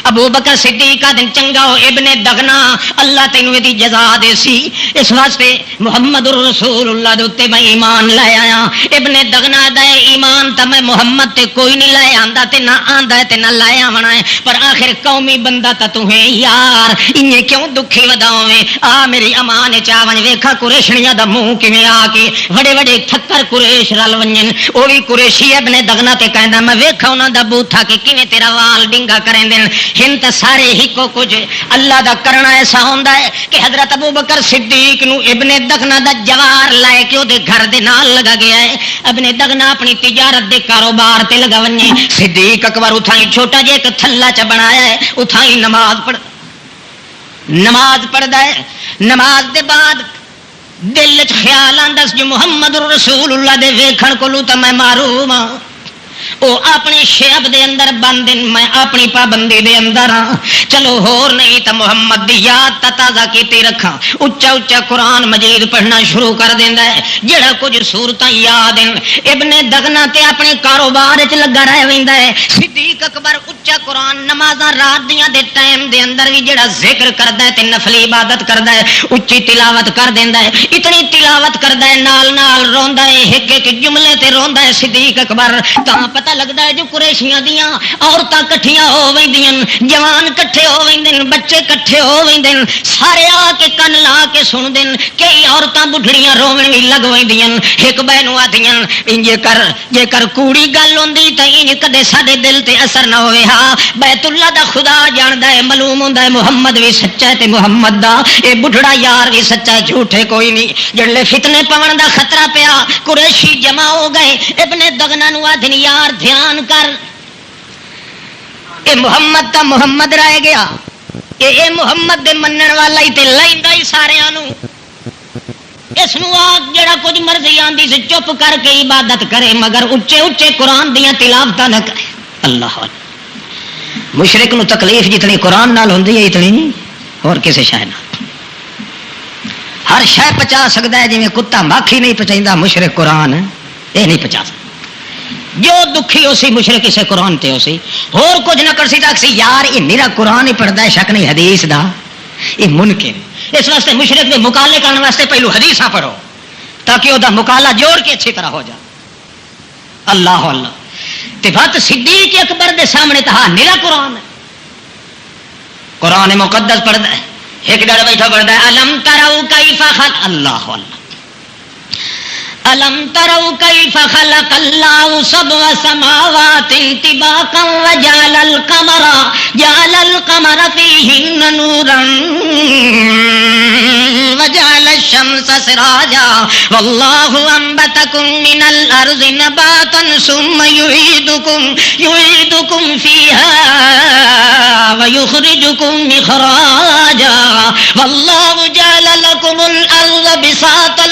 B: ابو بکر صدیق کا دن چنگا ہو ابن دغنا اللہ تینوں دی جزا دے سی اس واسطے محمد الرسول اللہ دے اوتے میں ایمان لے آیا ابن دغنا دا ایمان تے میں محمد تے کوئی نہیں لے آندا تے نہ آندا تے نہ لے آونا ہے پر آخر قومی بندہ تا تو ہے یار انہیں کیوں دکھی وداویں آ میری امان چاون ویکھا قریشیاں دا منہ کیویں آ کے بڑے بڑے تھکر قریش رل ونجن او وی قریشی ابن دغنا تے کہندا کرنا میں ویکھا انہاں دا بوتھا کہ کیویں تیرا وال ڈنگا کریں دین ہن تے سارے ہی کو کچھ اللہ دا کرنا ایسا ہوندا ہے کہ حضرت ابو بکر صدیق نو ابن دغنا دا جوار لائے کہ او دے گھر دے نال لگا گیا ہے ابن دغنا اپنی تجارت دے کاروبار تے لگا ونجے صدیق اکبر اتھائی چھوٹا جے ایک تھلا چ بنایا ہے اتھائی نماز پڑھدا ہے نماز دے بعد دل چ خیال آندا جو محمد رسول اللہ دے ویکھن کولوں تے میں معروم ہاں او اپنی شعب دے اندر بند میں اپنی پابندی دے اندر ہاں چلو ہور نہیں تے محمد دی یاد تازہ کیتی رکھاں اچا اچا قرآن مجید پڑھنا شروع کر دیندا ہے جڑا کچھ سورتاں یاد ہیں ابن دغنا تے اپنے کاروبار وچ لگا رہ ویندا ہے صدیق اکبر اچا قرآن نمازاں رات دیاں دے ٹائم دے اندر بھی جڑا ذکر کردا ہے تے نفلی عبادت کردا ہے اچھی تلاوت کر دیندا ہے اتنی تلاوت کردا ہے نال نال روندا ہے ایک ایک جملے تے روندا ہے صدیق اکبر تاں پتہ لگتا ہے جو قریشیاں دیاں عورتاں کٹھیاں ہو ویندیاں جوان کٹھے ہو ویندے بچے کٹھے ہو ویندے سارے آ کے کن لا کے سن دین کئی عورتاں بڈھڑیاں روون بھی لگ ویندیاں ایک بے نو آدیاں جے کر کوڑی گل ہوندی تے انج کدے ساڈے دل تے اثر نہ ہوئے ہاں بیت اللہ دا خدا جاندا ہے معلوم ہوندا ہے محمد بھی سچا ہے تے محمد دا اے بڈھڑا یار بھی سچا ہے جھوٹے کوئی نہیں جڑے فتنے پون دا خطرہ پیا قریشی جمع ہو گئے ابن دغنا نو آدھن یار دھیان کر اے محمد تا محمد رہ گیا اے محمد دے منن والا ہی تے لیندا ہی ساریاں نو اس نو آگ جڑا کچھ مرضی آندی سے چپ کر کے عبادت کرے مگر اچے اچے قرآن دیاں تلاوتاں نہ کرے اللہ مشرک نو تکلیف جتنی قرآن نال ہوندی ہے اتنی نہیں اور کسی شے نال ہر شے پچا سکدا ہے جویں کتا ماکھی نہیں پچیندا مشرک قرآن یہ نہیں پچا سکتا جو دکھی ہو سی مشرک اسے قرآن تے ہو سی اور کچھ نہ کر سی تک سی یار یہ میرا قرآن ہی پڑھتا ہے شک نہیں حدیث دا یہ منکر اس واسطے مشرک دے مقالے کرنے واسطے پہلو حدیثاں پڑھو تاکہ وہ مقالہ جوڑ کے اچھی طرح ہو جائے اللہ اللہ تے بات صدیق اکبر دے سامنے تھا میرا قرآن ہے قرآن مقدس پڑھتا ہے ایک ڈر بیٹھا پڑھتا ہے الم تروا کیف خلق اللہ اللہ الم تروا کیف خلق اللہ سبع سماوات طباقا جعل القمر فیہن نورا وجعل الشمس سراجا واللہ انبتکم من الارض نباتا ثم یعیدکم فیہا ویخرجکم اخراجا واللہ جعل لکم الارض بساطا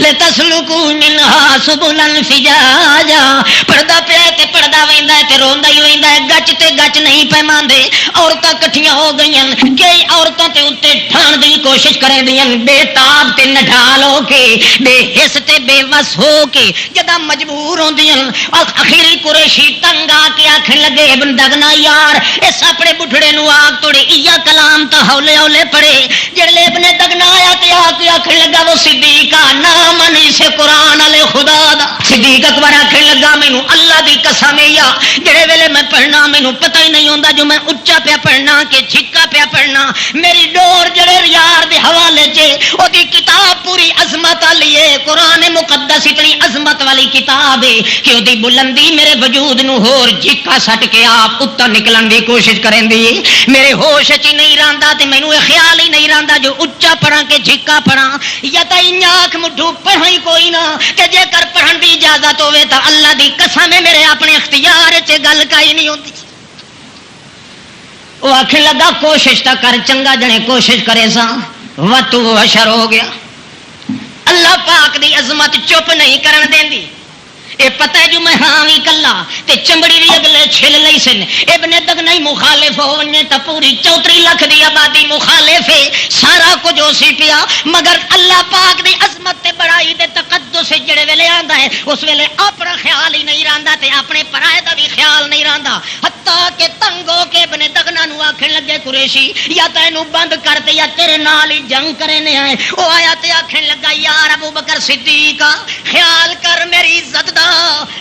B: لتسلکوا منہا سبلا فجاجا پڑھدا پیا تے پڑھدا ویندا ہے تے روندا ہی ویندا ہے گچ تے گچ نہیں پیماندے عورتاں کٹھیاں ہو گئیاں کئی عورتاں تے اوتے ٹھان دی کوشش کریں دیاں بے تاب تے نڈھال ہو کے بے حس تے بے وس ہو کے جدا مجبور ہوندیاں اخیری قریشی تنگ آ کے آکھن لگے ابن دغنا یار اس اپنے بڈھڑے نو آگ توڑے ایا کلام تا ہولے ہولے پڑھے جڑے ابن دغنا آیا تے آ کے آکھن لگا وہ صدیق نام نہیں سے قرآن علی خدا دا صدیق اکبر آکھن لگا مینوں اللہ دی قسم یا جڑے ویلے میں پڑھنا مینوں پتہ ہی نہیں ہوندا جو میں اچا پیا پڑھنا کہ چھکا پیا پڑھنا میری ڈور جڑے یار دے حوالے چ او دی کتاب پوری عظمت والی ہے قرآن مقدس اتنی عظمت والی کتاب ہے کہ او دی بلندی میرے وجود نو ہور جھکا سٹ کے آپ اوپر نکلن دی کوشش کریں دی میرے ہوش چ نہیں رہندا تے مینوں یہ خیال ہی نہیں رہندا جو اچا پڑھاں کہ جھکا پڑھاں یا تا انیاک مٹھو پڑھاں ہی کوئی نہ کہ جے کر پڑھن دی اجازت ہوے تا اللہ دی قسم ہے میرے اپنے اختیار چ گل کائی نہیں ہوندی وہ آخر لگا کوشش تا کر چنگا جنے کوشش کرے سا وتو اشر ہو گیا اللہ پاک دی عظمت چپ نہیں کرن دیندی اے پتہ ہے جو میں ہاں وی کلا تے چمڑی بھی اگلے چھل لئی سن ابن دغنا مخالف ہونے تا پوری 34 لاکھ دی آبادی مخالف ہے سارا کچھ ہو سی پیا مگر اللہ پاک دی عظمت تے بڑائی دے تقدس جڑے ویلے آندا ہے اس ویلے اپنا خیال ہی نہیں رہندا تے اپنے پرائے دا بھی خیال نہیں رہندا حتیٰ کہ تنگ ہو کے ابن دغنا نو آکھن لگے قریشی یا تے اینو بند کر تے یا تیرے نال ہی جنگ کرنے آئے او آیا تے آکھن لگا یار ابو بکر صدیق خیال کر میری عزت دا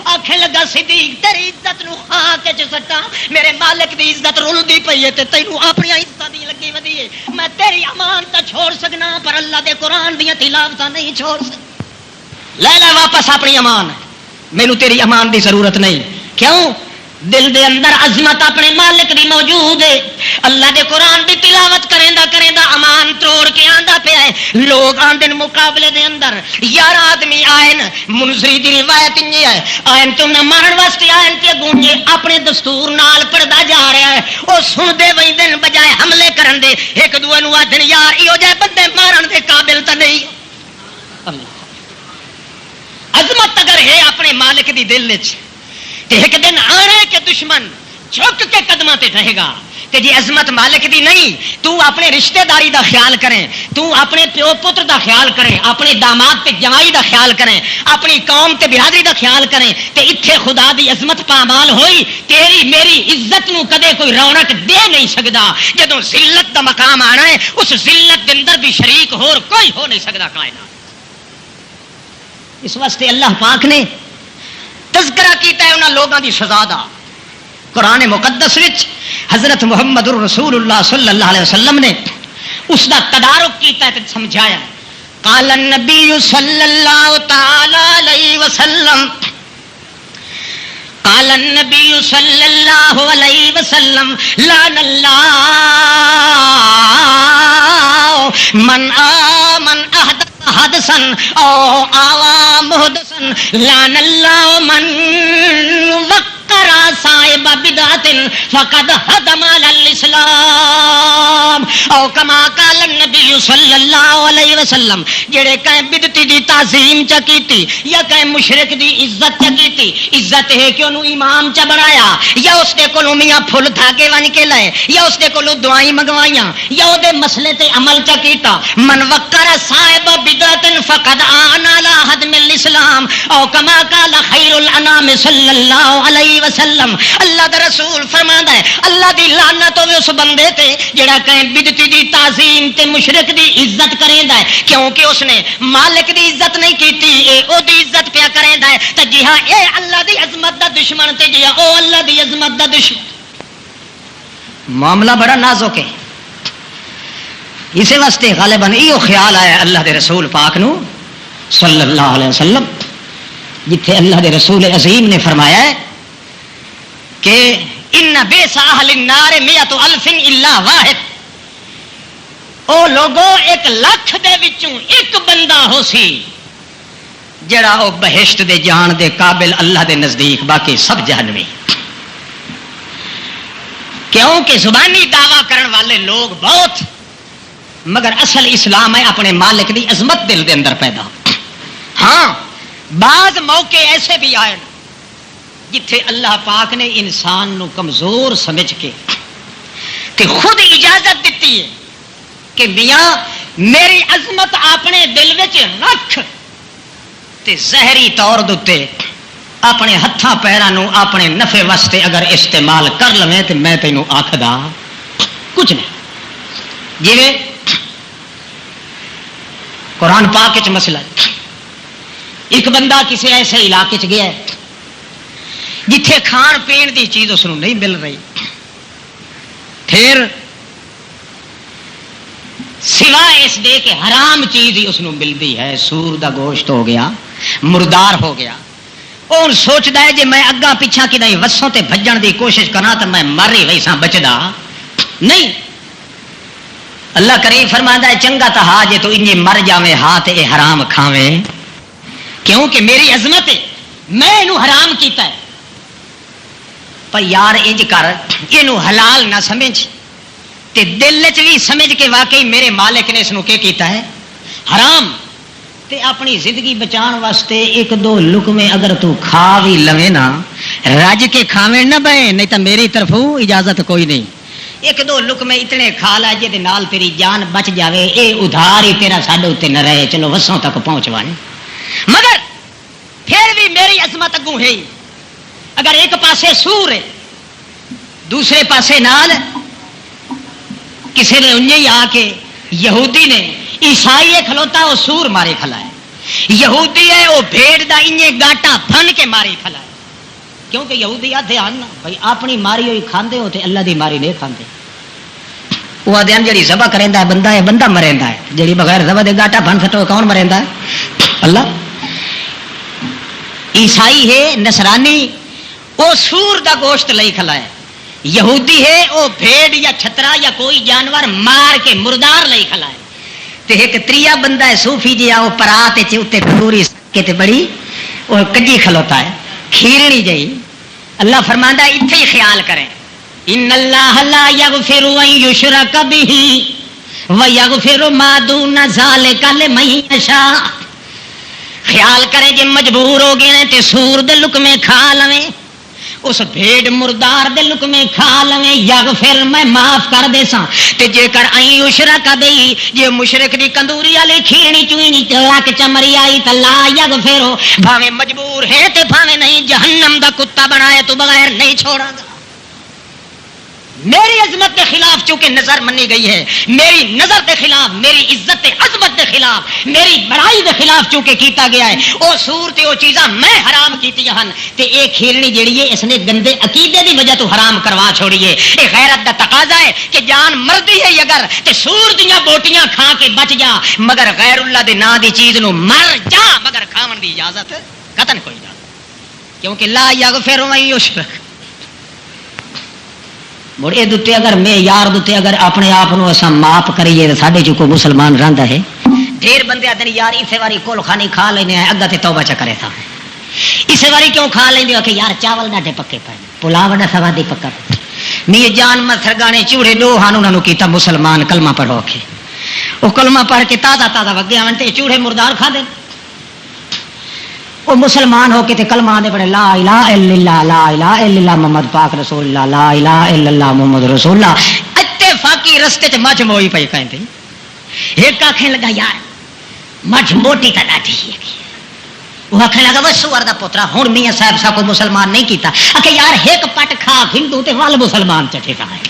B: آکھن لگا صدیق تیری عزت نو خاک چ سٹا میرے مالک دی عزت رلدی پئی ہے تے تینوں اپنی عزت دی لگی ودی ہے میں تیری امان تا چھوڑ سکنا پر اللہ دے قرآن دیاں تلاوتاں نہیں چھوڑ سکدا لے لے واپس اپنی امان مینوں تیری امان دی ضرورت نہیں. کیوں؟ دل دے اندر عظمت اپنے مالک دی موجود ہے. اللہ دے قرآن دی تلاوت کریندا کریندا امان توڑ کے آندا پیا ہے. لوگ آندے مقابلے دے اندر 11 آدمی آئے منظری دی روایت یہ ہے آئن تو نہ مارن واسطے آئن تے گونجے اپنے دستور نال پڑھدا جا رہا ہے. او سندے ویندن بجائے حملے کرن دے ایک دوے نوں آدھن یار ایو جے بندے مارن دے قابل تے نہیں. اللہ عظمت اگر ہے اپنے مالک دی دل وچ تے ایک دن آنے کے دشمن جھک کے قدماں تے رہے گا. تے جی عظمت مالک دی نہیں تو اپنے رشتہ داری دا خیال کریں, تو اپنے پیو پتر دا خیال کریں, اپنے داماد تے جمائی دا خیال کریں, اپنی قوم تے برادری دا خیال کریں تے اتھے خدا دی عظمت پامال ہوئی. تیری میری عزت نو کدے کوئی رونق دے نہیں سکدا. جدوں ذلت دا مقام آنا ہے اس ذلت دے اندر بھی شریک ہور کوئی ہو نہیں سکدا کائنات. اس واسطے اللہ پاک نے تذکرہ کیتا ہے انہاں لوگاں دی سزا دا. قرآن مقدس وچ حضرت محمد رسول اللہ صلی اللہ علیہ وسلم نے اس دا تدارک کیتا ہے تے سمجھایا. قال النبی صلی اللہ تعالی علیہ وسلم قال النبی صلی اللہ علیہ وسلم لعن اللہ من آمن احد حدثن او آوا محدثن لعن اللہ من وقر صاحب بدعت فقد حدم الاسلام او کما قال النبی صلی اللہ علیہ وسلم. جڑے کہیں بدعتی دی تعظیم چا کیتی یا کہیں مشرک دی عزت چا کیتی, عزت ہے کہ انہوں امام چا بنایا یا اس دے کولوں میاں پھل دھاگے ون کے لائے یا اس دے کولوں دعائیں منگوائیاں یا او دے مسئلے تے عمل چا کیتا. من وقر صاحب بدعت فقد آن علی حدم الاسلام او کما قال خیر الانام صلی اللہ علیہ وسلم. اللہ دا رسول فرماندا ہے اللہ دی لعنت ہوے اس بندے تے جڑا کہیں بدعتی دی تعظیم تے مشرک دی عزت کریندا ہے, کیونکہ اس نے مالک دی عزت نہیں کیتی, اے او دی عزت پیا کریندا ہے. تے جی ہاں اے اللہ دی عظمت دا دشمن تے جی او اللہ دی عظمت دا دشمن. معاملہ بڑا نازک ہے. اسی واسطے غالباً ایو خیال آیا اللہ دے رسول پاک نو صلی اللہ علیہ وسلم جتھے اللہ دے رسول عظیم نے فرمایا ہے کہ ان بیس اہل النار مئۃ الف الا واحد. او لوگوں 1,00,000 دے وچوں ایک بندہ ہو سی جڑا او بہشت دے جان دے قابل اللہ دے نزدیک, باقی سب جہنمی. کیونکہ زبانی دعویٰ کرن والے لوگ بہت, مگر اصل اسلام ہے اپنے مالک دی عظمت دل دے اندر پیدا. ہاں بعض موقع ایسے بھی آئے جتھے اللہ پاک نے انسان نو کمزور سمجھ کے تے خود اجازت دیتی ہے کہ میاں میری عظمت اپنے دل وچ رکھ تے ظاہری طور دے اپنے ہتھاں پیراں نو اپنے نفع واسطے اگر استعمال کر لویں تے میں تینوں آکھدا کچھ نہیں. جویں قرآن پاک وچ مسئلہ ایک بندہ کسی ایسے علاقے چ گیا ہے جتھے کھان پین دی چیز اس نہیں مل رہی, پھر سوائے اس دے کہ حرام چیز ہی اس ملتی ہے, سور دا گوشت ہو گیا, مردار ہو گیا. اور سوچتا ہے جی میں اگاں پیچھا کدی وسوں تے بھجن دی کوشش کرا تو میں مر ہی ویسا بچدا نہیں. اللہ کریم فرماندا ہے چنگا تا ہا جے تو انجے مر جاویں ہاں تے حرام کھاویں, کیونکہ میری عظمت ہے میں اینو حرام کیتا ہے. پر یار انج کر اینو حلال نہ سمجھ تے دل وچ بھی سمجھ کے واقعی میرے مالک نے اس نو کیتا ہے حرام. تے اپنی زندگی بچان واسطے ایک دو لقمے اگر تو کھا بھی لویں نا, رج کے کھاویں نہ بے, نہیں تو میری طرفوں اجازت کوئی نہیں. ایک دو لقمے اتنے کھا لا جے نال تیری جان بچ جاوے, اے ادھار ہی تیرا ساڈے اوتے نہ رہے, چلو وسوں تک پہنچوانے. مگر پھر بھی میری عظمت اگوں ہے. اگر ایک پاسے سور ہے دوسرے پاسے نال کسی نے انہیں آ کے یہودی نے عیسائی کھلوتا وہ سور مارے کھلا ہے, یہودی ہے وہ بھیڑ دا انہیں گاٹا بن کے ماری کھلا ہے. کیونکہ یہودی آتے آنا بھائی اپنی ماری ہوئی کھاندے ہوتے اللہ دی ماری نہیں کھاندے. وہ آدھے جڑی ذبح کریندا ہے بندہ مریندا ہے, جڑی بغیر ذبح دے گاٹا بن سٹو کون مریندا ہے؟ اللہ. عیسائی ہے نصرانی وہ سور دا گوشت لئی کھلا ہے، یہودی ہے وہ بھیڑ یا چھترا یا کوئی جانور مار کے مردار لئی کھلا ہے، تے ایک تریا بندہ ہے صوفی جی وہ پرات تے پوری کے تے بڑی وہ کجی کھلوتا ہے کھیرنی جئی۔ اللہ فرماندا ہے اتھے ہی خیال کریں، ان اللہ لا یغفر ان یشرک بہ ویغفر ما دون ذالک لمن یشاء۔ خیال کریں جے مجبور ہو گئے تے سور دے لقمے کھا لویں، اس بھیڑ مردار دے لقمے کھا لویں، یغفر میں معاف کر دے ساں، تے جے کر این یشرک بہ جے مشرک دی کندوری والے کھیرنی چوئنی لک چمری آئی تے لا یغفر، بھاویں مجبور ہے تے بھاویں نہیں، جہنم دا کتا بنائے تو بغیر نہیں چھوڑا گا۔ میری عظمت کے خلاف چونکہ نظر منی گئی ہے، میری نظر کے خلاف، میری عزت عظمت کے خلاف، میری بڑائی کے خلاف چونکہ کیتا گیا ہے، وہ سور تے وہ چیزاں میں حرام کیتی ہن تے اے کھیرنی جڑی ہے اس نے گندے عقیدے دی وجہ تو حرام کروا چھوڑی ہے۔ اے غیرت دا تقاضا ہے کہ جان مردی ہے اگر تے سور دیاں بوٹیاں کھا کے بچ جا، مگر غیر اللہ دے نام دی چیز نو مر جا، مگر کھاون دی اجازت قطعاً کوئی نہ، کیونکہ لا یغفر من یشرک۔ مڑے دتے اگر میں یار دتے اگر اپنے آپ معاف کریے تو ساڈے چ کوئی مسلمان رہندا ہے؟ ڈھیر بندے آدھے یار اسے واری کول خانی کھا لینے اگا تے توبہ چ کرے تھا، اسے واری کیوں کھا لیندے ہو کہ یار چاول ڈاڈے پکے پے، پلاو ڈا سوادی پکا پے، میاں جان مسرگانے چوڑے دو ہن انہاں نو کیتا مسلمان کلمہ پڑھو کے، او کلمہ پڑھ کے تازہ تازہ وگے آون تے چوڑے مردار کھا دے، وہ مسلمان ہو کے تے کلمہ آدھے پڑھے لا الہ الا اللہ، لا الہ الا اللہ محمد پاک رسول اللہ، لا الہ الا اللہ محمد رسول اللہ، اتفاقی رستے چ مچھ موئی پئی کہندے، ایک آکھن لگا یار مچھ موٹی کا ڈاٹھی ہے، وہ آکھن لگا وہ سور دا پوترا ہن میاں صاحب سا کو مسلمان نہیں کیتا، آکھے یار ایک پٹ کھا ہندو تے ول مسلمان چٹے کا ہے،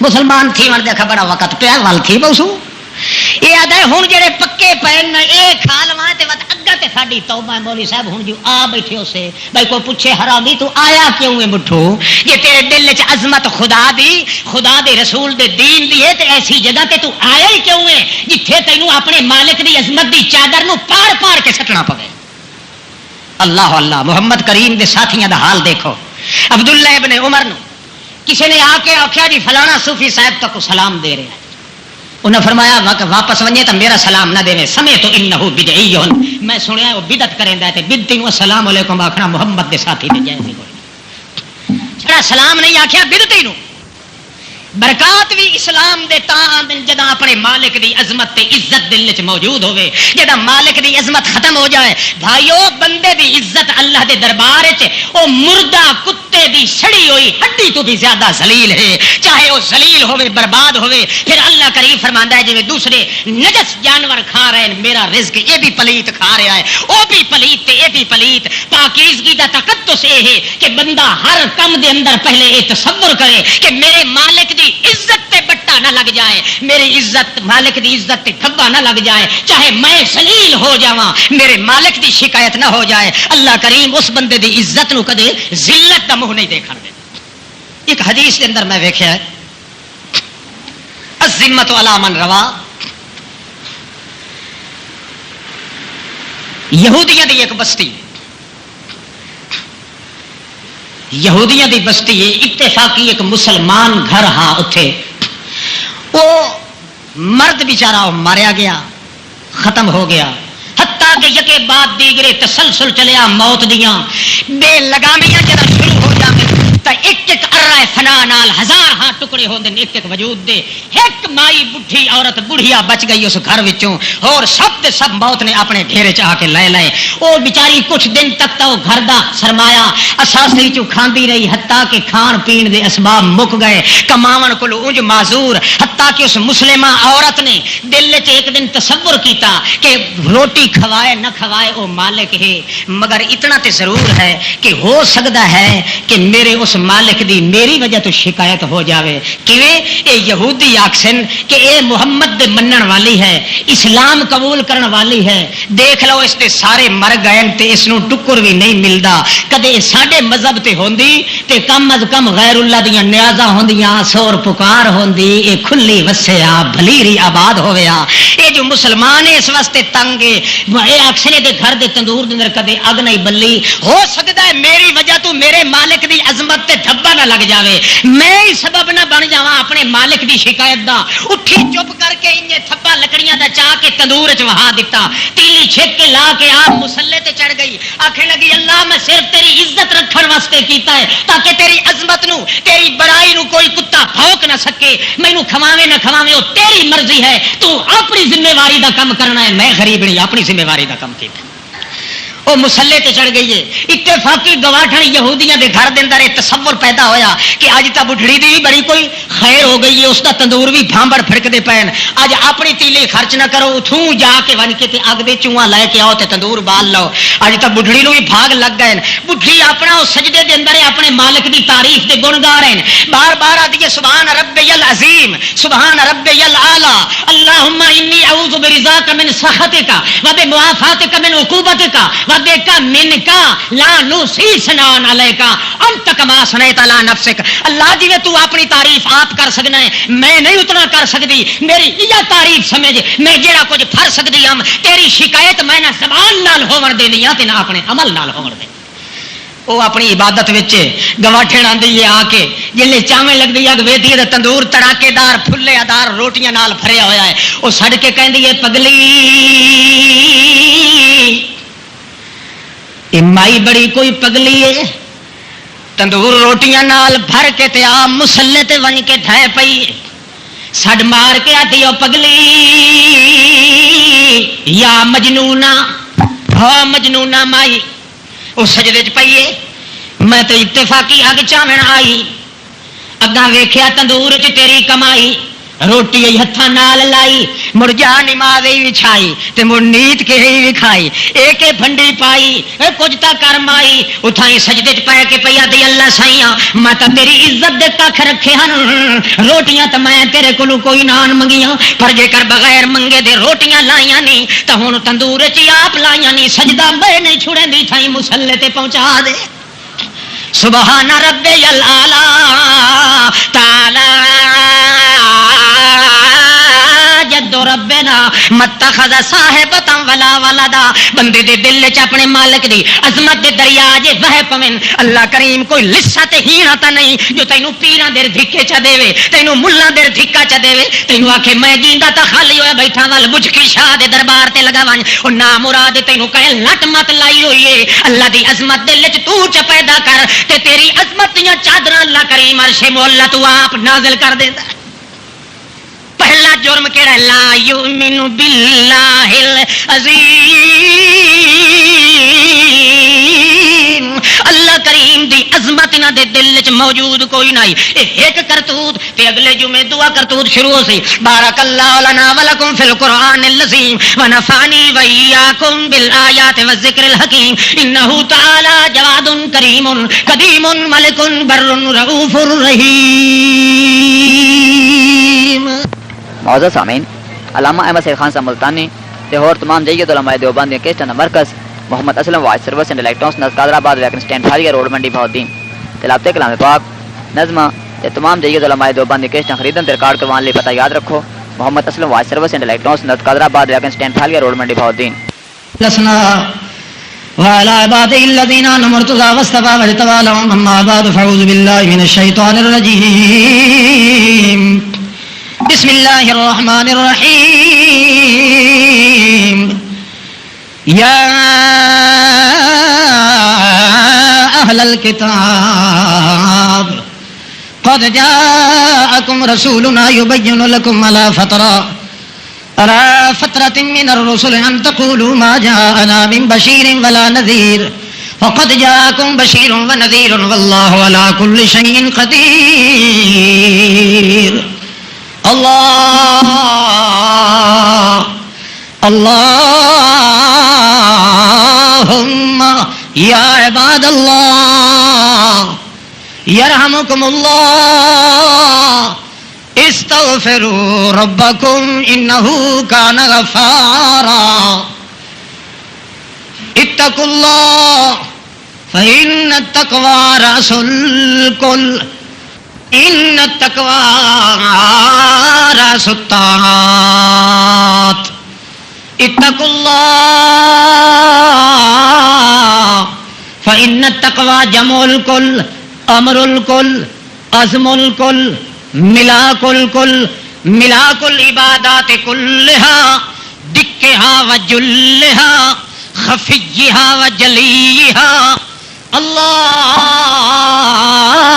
B: مسلمان تھی ون دیکھا بڑا وقت پیا ول تھی بوسو، یہ آدھے ہوں جڑے پکے پین یہ کھا لوا اگا تے ساڈی توبہ ہے مولوی صاحب ہوں جو آ بیٹھے ہو سے بھائی کوئی پوچھے حرامی تو آیا کیوں ہے مٹھو، یہ تیرے دل چ عظمت خدا دی، خدا دے رسول دے دین دی ہے تے ایسی جگہ تے تو آیا ہی کیوں ہے جتھے تینوں اپنے مالک دی عظمت دی چادر نو پار پار کے سٹنا پوے۔ اللہ اللہ محمد کریم دے ساتھیاں دا حال دیکھو، عبداللہ ابن عمر نو کسی نے آ کے آخیا جی فلانا صوفی صاحب تک سلام دے رہے ہیں، انہیں فرمایا واپس ونجے تو میرا سلام نہ دے، سمے تو انہو بدعی، میں سنیا وہ بدعت کریندا ہے تے بدعتی نو السلام علیکم آکھنا محمد دے ساتھی دے جائز کوئی چھڑا سلام نہیں آکھیا بدعتی نو۔ برکات بھی اسلام دے تاں جدا اپنے مالک دی عظمت تے عزت دل وچ موجود ہوے، جدا مالک دی عظمت ختم ہو جائے بھائیو بندے دی عزت اللہ دے دربار وچ او مردہ کتے دی سڑی ہوئی ہڈی تو بھی زیادہ ذلیل ہے، چاہے وہ ذلیل ہوے برباد ہوے۔ پھر اللہ کریم فرماندا ہے جویں دوسرے نجس جانور کھا رہے ہیں میرا رزق یہ بھی پلیت کھا رہا ہے، وہ بھی پلیت تے یہ بھی پلیت۔ پاکیزگی دا تقدس یہ ہے کہ بندہ ہر کم دے اندر پہلے یہ تصور کرے کہ میرے مالک دی عزت تے بٹا نہ لگ جائے، میری عزت مالک دی عزت تے تھبا نہ لگ جائے، چاہے میں ذلیل ہو جاواں میرے مالک دی شکایت نہ ہو جائے۔ اللہ کریم اس بندے دی عزت نو کدے ذلت دا منہ نہیں دیکھن دے۔ ایک حدیث کے اندر میں ویکھیا ہے الذمۃ علی من روا، یہودیاں دی ایک بستی، یہودیاں دی بستی ہے، اتفاقی ایک مسلمان گھر ہاں اتھے، وہ مرد بیچارہ ماریا گیا، ختم ہو گیا، حتیٰ کہ یکے بعد دیگرے تسلسل چلیا موت دیاں بے لگامیاں جدا شروع ہو جاویں تا ایک ایک ارائے فنا نال ہزار ہاں ٹکڑے ہوندے ایک ایک وجود دے، ایک مائی بڈھی عورت بڑھیا بچ گئی اس گھر وچوں، اور سب دے سب موت نے اپنے گھیرے چ آ کے لے لے۔ او بیچاری کچھ دن تک تا گھر دا سرمایہ اساسی چوں کھاندی رہی، حتیٰ کہ کھان پین دے اسباب مک گئے، کماون کول اونج معذور، حتیٰ کہ اس مسلمہ عورت نے دل وچ ایک دن تصور کیتا کہ روٹی کھوائے نہ کھوائے او مالک ہے، مگر اتنا تے ضرور ہے کہ ہو سکتا ہے کہ میرے اس مالک دی میری وجہ تو شکایت ہو جاوے۔ کیویں؟ اے یہودی آکسن کہ اے محمد دے منن والی ہے، اسلام قبول کرن والی ہے، دیکھ لو اس تے سارے مر گئے تے اس نو ٹکر بھی نہیں ملدا، کدے ساڈے مذہب تے ہوندی تے کم از کم غیر اللہ دیاں نیازاں ہوندیاں، سور پکار ہوندی، اے کھلی وسیا بھلیری آباد ہویا، اے جو مسلمان ہے اس واسطے تنگ ہے اکثر دے گھر دے تندور دے اندر کدے اگ نہیں بلی ہو سکتا ہے میری وجہ تو میرے مالک دی عظمت تے دھبا نہ لگ جاوے میں ہی سبب نہ بن جاواں اپنے مالک دی شکایت دا اٹھی چپ کر کے انجے تھپا لکڑیاں دا چا کے تندور وچ وہا دتا تیلی چھک کے لا کے آپ مسلے تے چڑھ گئی آکھے لگی اللہ میں صرف تیری عزت رکھن واسطے کیتا ہے تاکہ تیری عظمت نو تیری بڑائی نو کوئی کتا بھونک نہ سکے مینوں کھواوے نہ کھواوے وہ تیری مرضی ہے تو اپنی ذمہ واری دا کم کرنا ہے میں غریب نہیں اپنی ذمہ واری دا کم کیتا وہ مسلے تے چڑھ گئی ہے اتفاقی گواٹھن یہودیاں دے گھر دے اندر تصور پیدا ہویا کہ اج تا بڈھڑی دی بھی بڑی کوئی خیر ہو گئی ہے اس دا تندور بھی بھانبڑ پھڑکدے پین اج اپنی تیلے خرچ نہ کرو اتھوں جا کے ون کے تے اگ دے چواں لے کے آؤ تے تندور بال لو اج تا بڈھڑی نو بھی بھاگ لگ گئے بڈھی اپنا اس سجدے دے اندر اپنے مالک دی تعریف دے گن گا رہے ہیں بار بار آدھی سبحان ربی العظیم سبحان ربی الاعلی اللہم انی اعوذ برضاک من سخطک و بمعافاتک من عقوبتک وَدِكَ مِنْكَ لَا نُحْصِي ثَنَاءً عَلَيْكَ أَنْتَ كَمَا أَثْنَيْتَ عَلَى نَفْسِكَ اللہ جی تو اپنی تعریف آپ کر سکنا ہے میں نہیں اتنا کر سکتی میری یہ تعریف سمجھ میں جڑا کچھ پھر سکتی ہوں تیری شکایت میں نہ زبان نال ہون دینی ہاں تے نہ اپنے عمل نال ہون دینی وہ اپنی عبادت وچ گواٹھن آندی ہے آ کے جلے چاویں لگدی ہے ویدی دا تندور تڑاکے دار پھلے دار روٹیاں نال بھریا ہویا ہے وہ سڑ کے کہندی ہے پگلی مائی بڑی کوئی پگلی ہے تندور روٹیاں نال بھر کے تے آ مسلے تے ون کے ڈھے پئی سڈ مار کے آتی او پگلی یا مجنونا ہاں مجنونا مائی وہ سجدے چ پئی ہے میں تو اتفاقی اگ چاوین آئی اگاں ویکھیا تندور چ تیری کمائی روٹی ہتھاں نال لائی مڑ جا نماز وچھائی تے مڑ نیت کے ہی کھائی ایک بھنڈی پائی کچھ تا کرم آئی اتھائی سجدے چ پے کے پیا دی اللہ سائیاں میں تا تیری عزت دے کھ رکھے ہن روٹیاں تے میں تیرے کولوں کوئی نان منگیاں پر جے کر بغیر منگے دے روٹیاں لائیاں نہیں تے ہن تندور چ آپ لائیاں نہیں سجدہ میں نہیں چھڑیندی تھائی مسلے تے پہنچا دے سبحان ربی الاعلی تعالی جد ربنا متخذ صاحبتا ولا ولدا بندے دے دل چ اپنے مالک دی عظمت دے دریا جے وہ پوین اللہ کریم کوئی لسا تے ہینا تا نہیں جو تینوں پیراں دے دھکے چا دے تینوں ملہ دے دھکا چا دے تینوں آکھے میں جیندا تا خالی ہویا بیٹھا ول بجکی شاہ دے دربار تے لگا ون او نا مراد تینوں کہے لٹ مت لائی ہوئی ہے اللہ دی عظمت دل چ تو چ پیدا کر تے تیری عظمت دیاں چادراں اللہ کریم عرش مولا تو آپ نازل کر دیندا پہلا جرم کیڑا لا یؤمن باللہ العظیم اللہ کریم دی عظمت نہ دے دل وچ موجود کوئی نہیں ایک کرتوت تے اگلے جمعے دعا کرتوت شروع ہو سی بارک اللہ لنا ولکم فی القرآن العظیم ونفعنی وإیاکم بالآیات والذکر الحکیم انہ تعالی جواد کریم قدیم ملک بر رؤوف رحیم
A: معزز سامعین علامہ احمد سید خان صاحب ملتانی تے اور تمام جیت علماء دیوبند کیسٹن مرکز Muhammad Aslam voice service and electronics نزد آباد ویکن سٹینڈ فاریہ روڈ منڈی بہاؤالدین تلاوت کلام پاک نظمہ تے تمام جیت علماء دیوبند کیسٹن خریدن تے ریکارڈ کروان لئی پتہ یاد رکھو Muhammad Aslam voice service and electronics نزد آباد ویکن سٹینڈ فاریہ روڈ منڈی بہاؤالدین
B: لسنا وعلى عباد الذين أنعمت عليهم واصطفى واجتبى لهم أما بعد فأعوذ بالله من الشيطان الرجيم بسم الله الرحمن الرحيم يا أهل الكتاب قد جاءكم رسولنا يبين لكم على فترة من الرسل أن تقولوا ما جاءنا من بشير ولا نذير فقد جاءكم بشير ونذير والله على كل شيء قدير الله اللهم يا عباد الله يرحمكم الله استغفروا ربكم إنه كان غفارا اتقوا الله فإن التقوى رأس الكل إن التقوى رأس الطاعات اتقوا اللہ فإن التقوى جمع الكل امر الكل عزم الكل ملاک الكل ملاک العبادات كلها دکھها وجلها خفیها وجلیها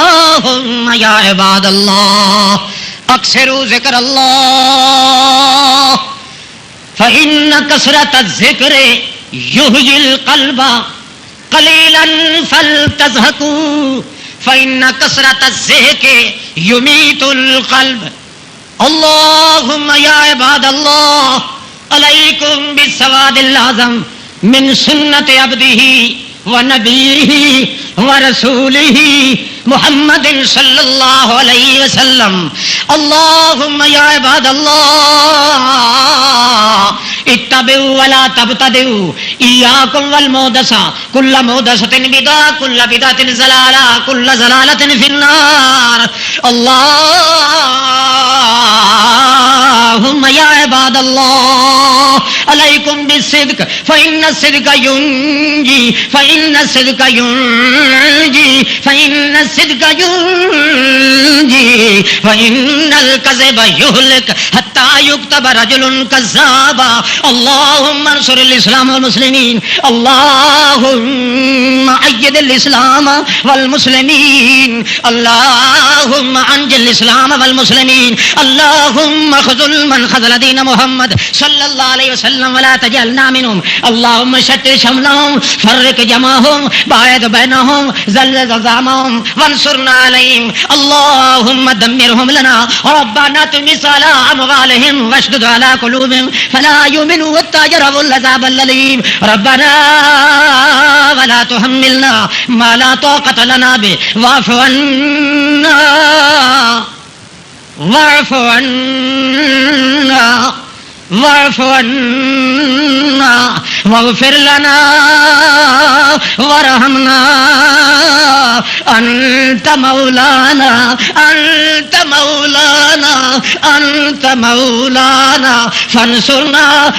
B: اللهم یا عباد اللہ اکثروا ذکر اللہ فإن كثرة الذکر یحیی القلب قلیلا فلتضحکوا فإن كثرة الذکر یمیت القلب اللهم یا عباد اللہ علیکم بالسواد العظم من سنت عبدہ ونبیہ ورسولہ محمد صلی اللہ علیہ وسلم اللهم یا عباد اللہ اتبعوا ولا تبتدعوا ایاکم والمحدثات کل محدثۃ بدعۃ کل بدعۃ ضلالہ کل ضلالۃ فی النار اللهم یا عباد اللہ علیکم بالصدق فإن الصدق ينجي فإن الصدق ينجي فإن الصدق ينجي فإن الكذب يهلك حتى يكتب رجل كذابا اللهم انصر الإسلام والمسلمين اللهم أيد الإسلام والمسلمين اللهم أنجل الإسلام والمسلمين اللهم خذل من خذل دين محمد صلى الله عليه وسلم ولا تجعلنا منهم اللهم شتت شملهم فرق جمعهم باعد بينهم زلزل زعمهم وانصرنا عليهم اللهم دمرهم لنا ربنا طمس على أموالهم واشدد على قلوبهم فلا يؤمنوا حتى يروا العذاب الأليم ربنا ولا تحملنا ما لا طاقة لنا به واعف عنا واعف عنا واعف عنا واغفر لنا وارحمنا أنت مولانا أنت مولانا أنت مولانا فانصرنا